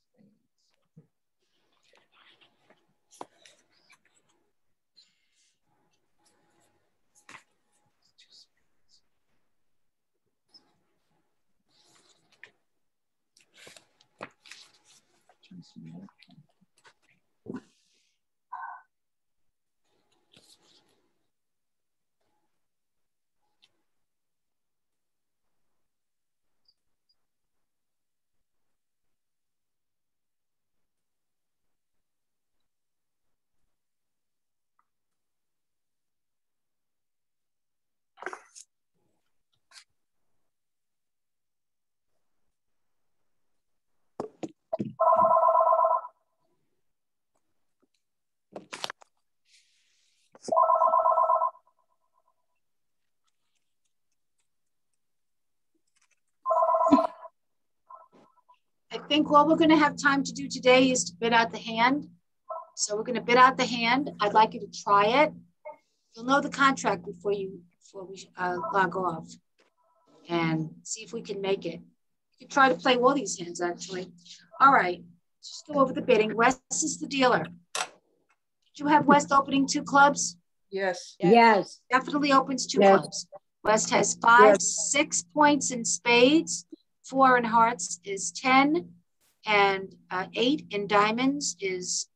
I think all we're going to have time to do today is to bid out the hand. So we're going to bid out the hand. I'd like you to try it. You'll know the contract before we log off and see if we can make it. You can try to play all these hands, actually. All right, just go over the bidding. Wes is the dealer. Did you have West opening 2 clubs? Yes. Yes. Definitely opens 2 Yes. clubs. West has 5, 6 points in spades. 4 in hearts is 10, and 8 in diamonds is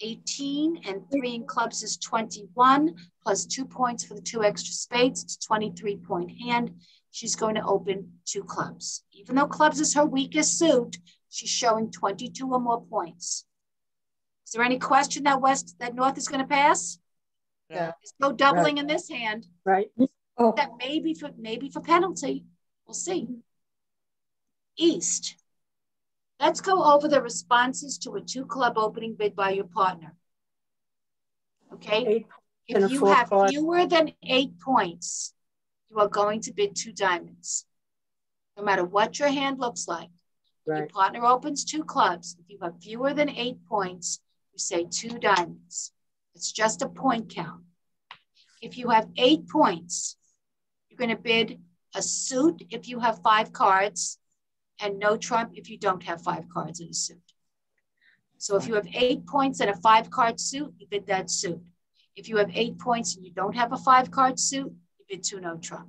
18, and 3 in clubs is 21, plus 2 points for the 2 extra spades. It's a 23-point hand. She's going to open 2 clubs. Even though clubs is her weakest suit, she's showing 22 or more points. Is there any question that North is going to pass? Yeah. There's no doubling in this hand. Right. Oh. That maybe for penalty. We'll see. East. Let's go over the responses to a 2-club opening bid by your partner. Okay. If you have fewer than 8 points, you are going to bid 2 diamonds. No matter what your hand looks like. Right. Your partner opens 2 clubs. If you have fewer than 8 points, you say 2 diamonds. It's just a point count. If you have 8 points, you're going to bid a suit if you have 5 cards, and no trump if you don't have 5 cards in a suit. So if you have 8 points and a 5-card suit, you bid that suit. If you have 8 points and you don't have a 5-card suit, you bid 2 no trump.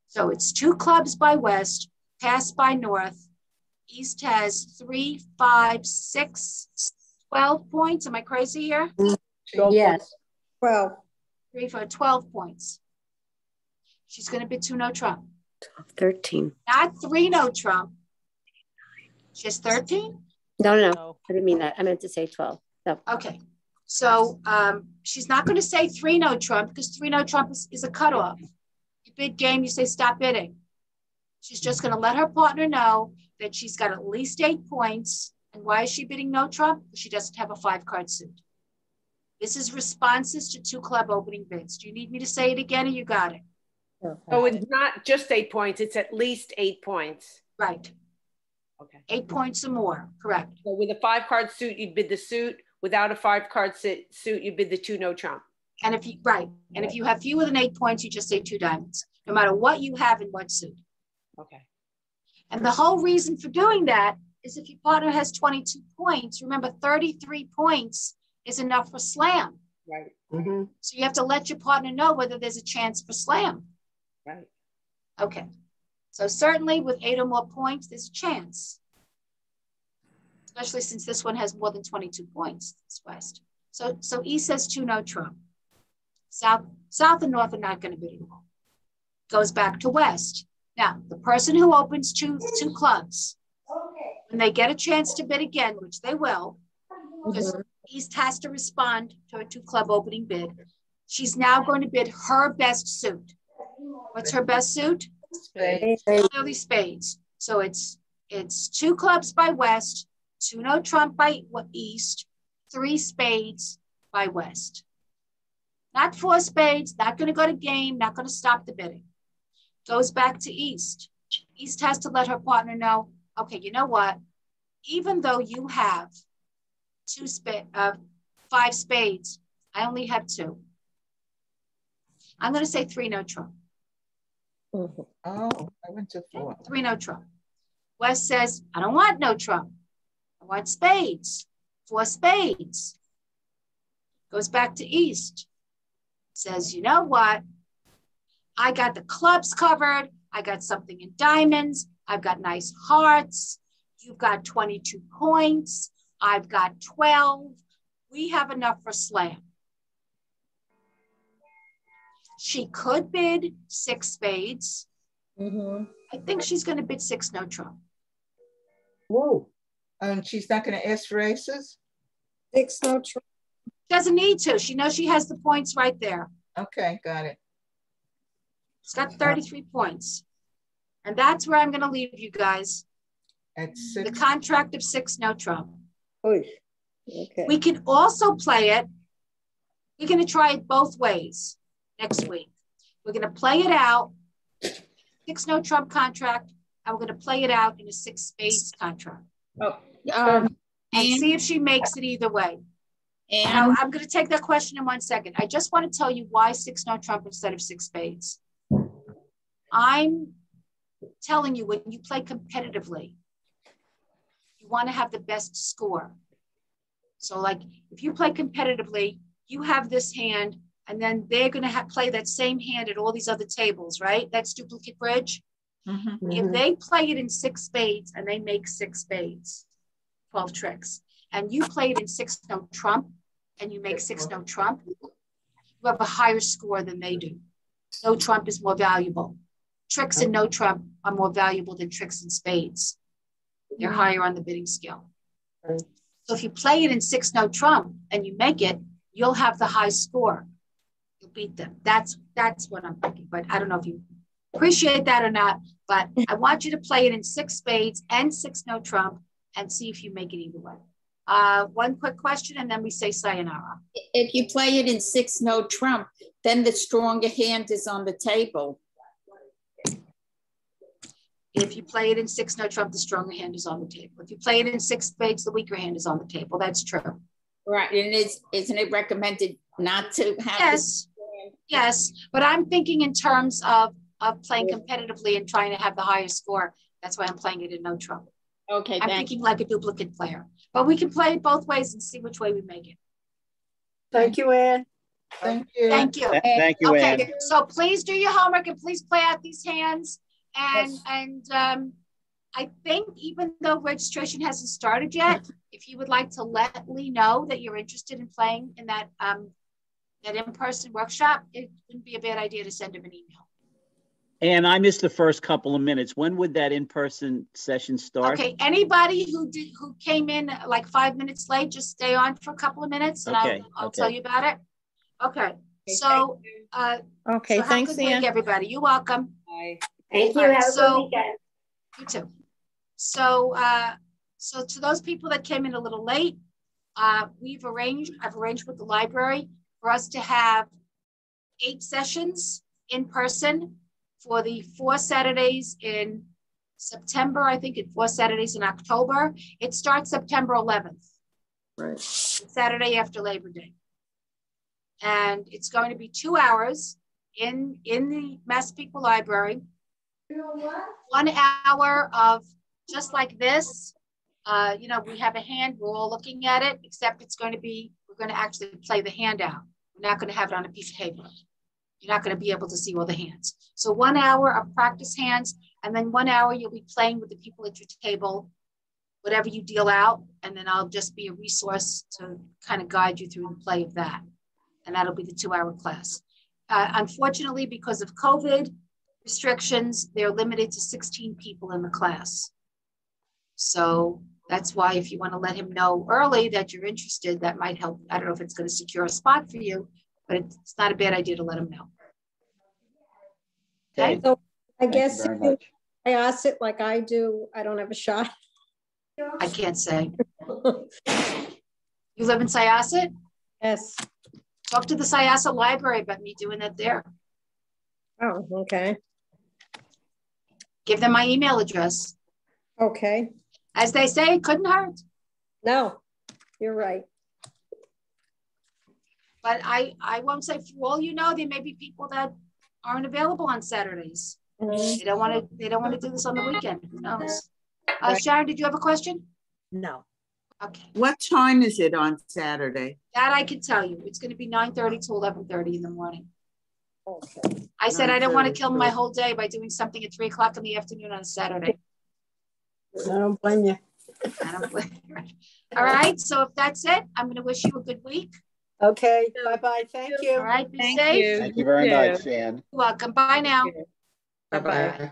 So it's 2 clubs by West, passed by North. East has 3, 5, 6, 12 points. Am I crazy here? Yes. 12. 3 for 12 points. She's going to bid 2 no trump. 13. Not 3 no trump. She has 13? No. I didn't mean that. I meant to say 12. No. Okay. So she's not going to say 3 no trump because 3 no trump is a cutoff. You bid game, you say stop bidding. She's just going to let her partner know that she's got at least 8 points. And why is she bidding no trump? Because she doesn't have a 5-card suit. This is responses to 2-club opening bids. Do you need me to say it again or you got it? So it's not just 8 points, it's at least 8 points. Right. Okay. 8 points or more, correct. So with a 5-card suit, you'd bid the suit. Without a 5-card suit, you bid the 2 no trump. And if you have fewer than 8 points, you just say 2 diamonds, no matter what you have in what suit. Okay. And the whole reason for doing that is if your partner has 22 points, remember 33 points is enough for slam. Right. Mm-hmm. So you have to let your partner know whether there's a chance for slam. Right. Okay. So certainly with 8 or more points, there's a chance. Especially since this one has more than 22 points, it's West. So East says 2 no trump. South and North are not going to bid at all. Goes back to West. Now, the person who opens two clubs, when they get a chance to bid again, which they will, because East has to respond to a 2-club opening bid, she's now going to bid her best suit. What's her best suit? Spades. Clearly spades. So it's 2 clubs by West, 2 no trump by East, 3 spades by West. Not 4 spades, not going to go to game, not going to stop the bidding. Goes back to East. East has to let her partner know, okay, you know what? Even though you have 5 spades, I only have 2. I'm going to say 3 no trump. Oh, I went to 4. 3 no trump. West says, I don't want no trump. I want spades. 4 spades. Goes back to East. Says, you know what? I got the clubs covered. I got something in diamonds. I've got nice hearts. You've got 22 points. I've got 12. We have enough for slam. She could bid 6 spades. Mm-hmm. I think she's going to bid 6 no trump. Whoa. And she's not going to ask for aces? 6 no trump. Doesn't need to. She knows she has the points right there. Okay, got it. She's got 33 points. And that's where I'm going to leave you guys. At 6. The contract of 6 no trump. Okay. We can also play it. We're going to try it both ways next week. We're going to play it out. 6 no trump contract and we're going to play it out in a 6 spades contract. Oh, and see if she makes it either way. And now, I'm going to take that question in 1 second. I just want to tell you why 6 no trump instead of 6 spades. I'm telling you, when you play competitively, you want to have the best score. So like if you play competitively, you have this hand, and then they're going to play that same hand at all these other tables, right? That's duplicate bridge. If they play it in 6 spades and they make 6 spades, 12 tricks, and you play it in 6 no trump and you make 6 no trump, you have a higher score than they do. No trump is more valuable. Tricks and no trump are more valuable than tricks and spades. They're higher on the bidding scale. So if you play it in 6 no trump and you make it, you'll have the high score. You'll beat them. That's what I'm thinking. But I don't know if you appreciate that or not, but I want you to play it in 6 spades and 6 no trump and see if you make it either way. One quick question, and then we say sayonara. If you play it in 6 no trump, then the stronger hand is on the table. If you play it in 6 no trump, the stronger hand is on the table. If you play it in 6 spades, the weaker hand is on the table. That's true. Right, and isn't it recommended not to have? Yes, yes, but I'm thinking in terms of playing competitively and trying to have the highest score. That's why I'm playing it in no trump. Okay, I'm thinking like a duplicate player, but we can play it both ways and see which way we make it. Thank you, Ann. Thank you. Thank you. Thank you, okay, Ann. so please do your homework and please play out these hands. And I think even though registration hasn't started yet, if you would like to let Lee know that you're interested in playing in that that in-person workshop, it wouldn't be a bad idea to send him an email. And I missed the first couple of minutes. When would that in-person session start? Okay, anybody who came in like 5 minutes late, just stay on for a couple of minutes and I'll tell you about it. Okay, so okay, so thanks, Ann. Everybody, you're welcome. Bye. Thank you. Have a good weekend. You too. So so to those people that came in a little late, I've arranged with the library for us to have 8 sessions in person for the 4 Saturdays in September, I think, and 4 Saturdays in October. It starts September 11th. Right. Saturday after Labor Day. And it's going to be 2 hours in the Massapequa Library. 1 hour of just like this. You know, we have a hand, we're all looking at it, except we're going to actually play the hand out. We're not going to have it on a piece of paper. You're not going to be able to see all the hands. So 1 hour of practice hands, and then 1 hour you'll be playing with the people at your table, whatever you deal out, and then I'll just be a resource to kind of guide you through the play of that. And that'll be the 2-hour class. Unfortunately, because of COVID restrictions, they're limited to 16 people in the class. So that's why if you want to let him know early that you're interested, that might help. I don't know if it's going to secure a spot for you, but it's not a bad idea to let him know. Okay. So I guess if I ask it like I do, I don't have a shot. I can't say. You live in Syosset? Yes. Talk to the Syosset Library about me doing that there. Oh, okay. Give them my email address. Okay. As they say, it couldn't hurt. No, you're right. But I won't say, for all you know, there may be people that aren't available on Saturdays. They don't want to do this on the weekend. Who knows? Sharon, did you have a question? No. Okay. What time is it on Saturday? That I can tell you. It's going to be 9:30 to 11:30 in the morning. Okay. I said I don't want to kill my whole day by doing something at 3 o'clock in the afternoon on a Saturday. I don't blame you. I don't blame you. All right. So if that's it, I'm going to wish you a good week. Okay. Bye-bye. Thank you. All right. Be safe. Thank you very much, Ann. You're welcome. Bye now. Bye-bye.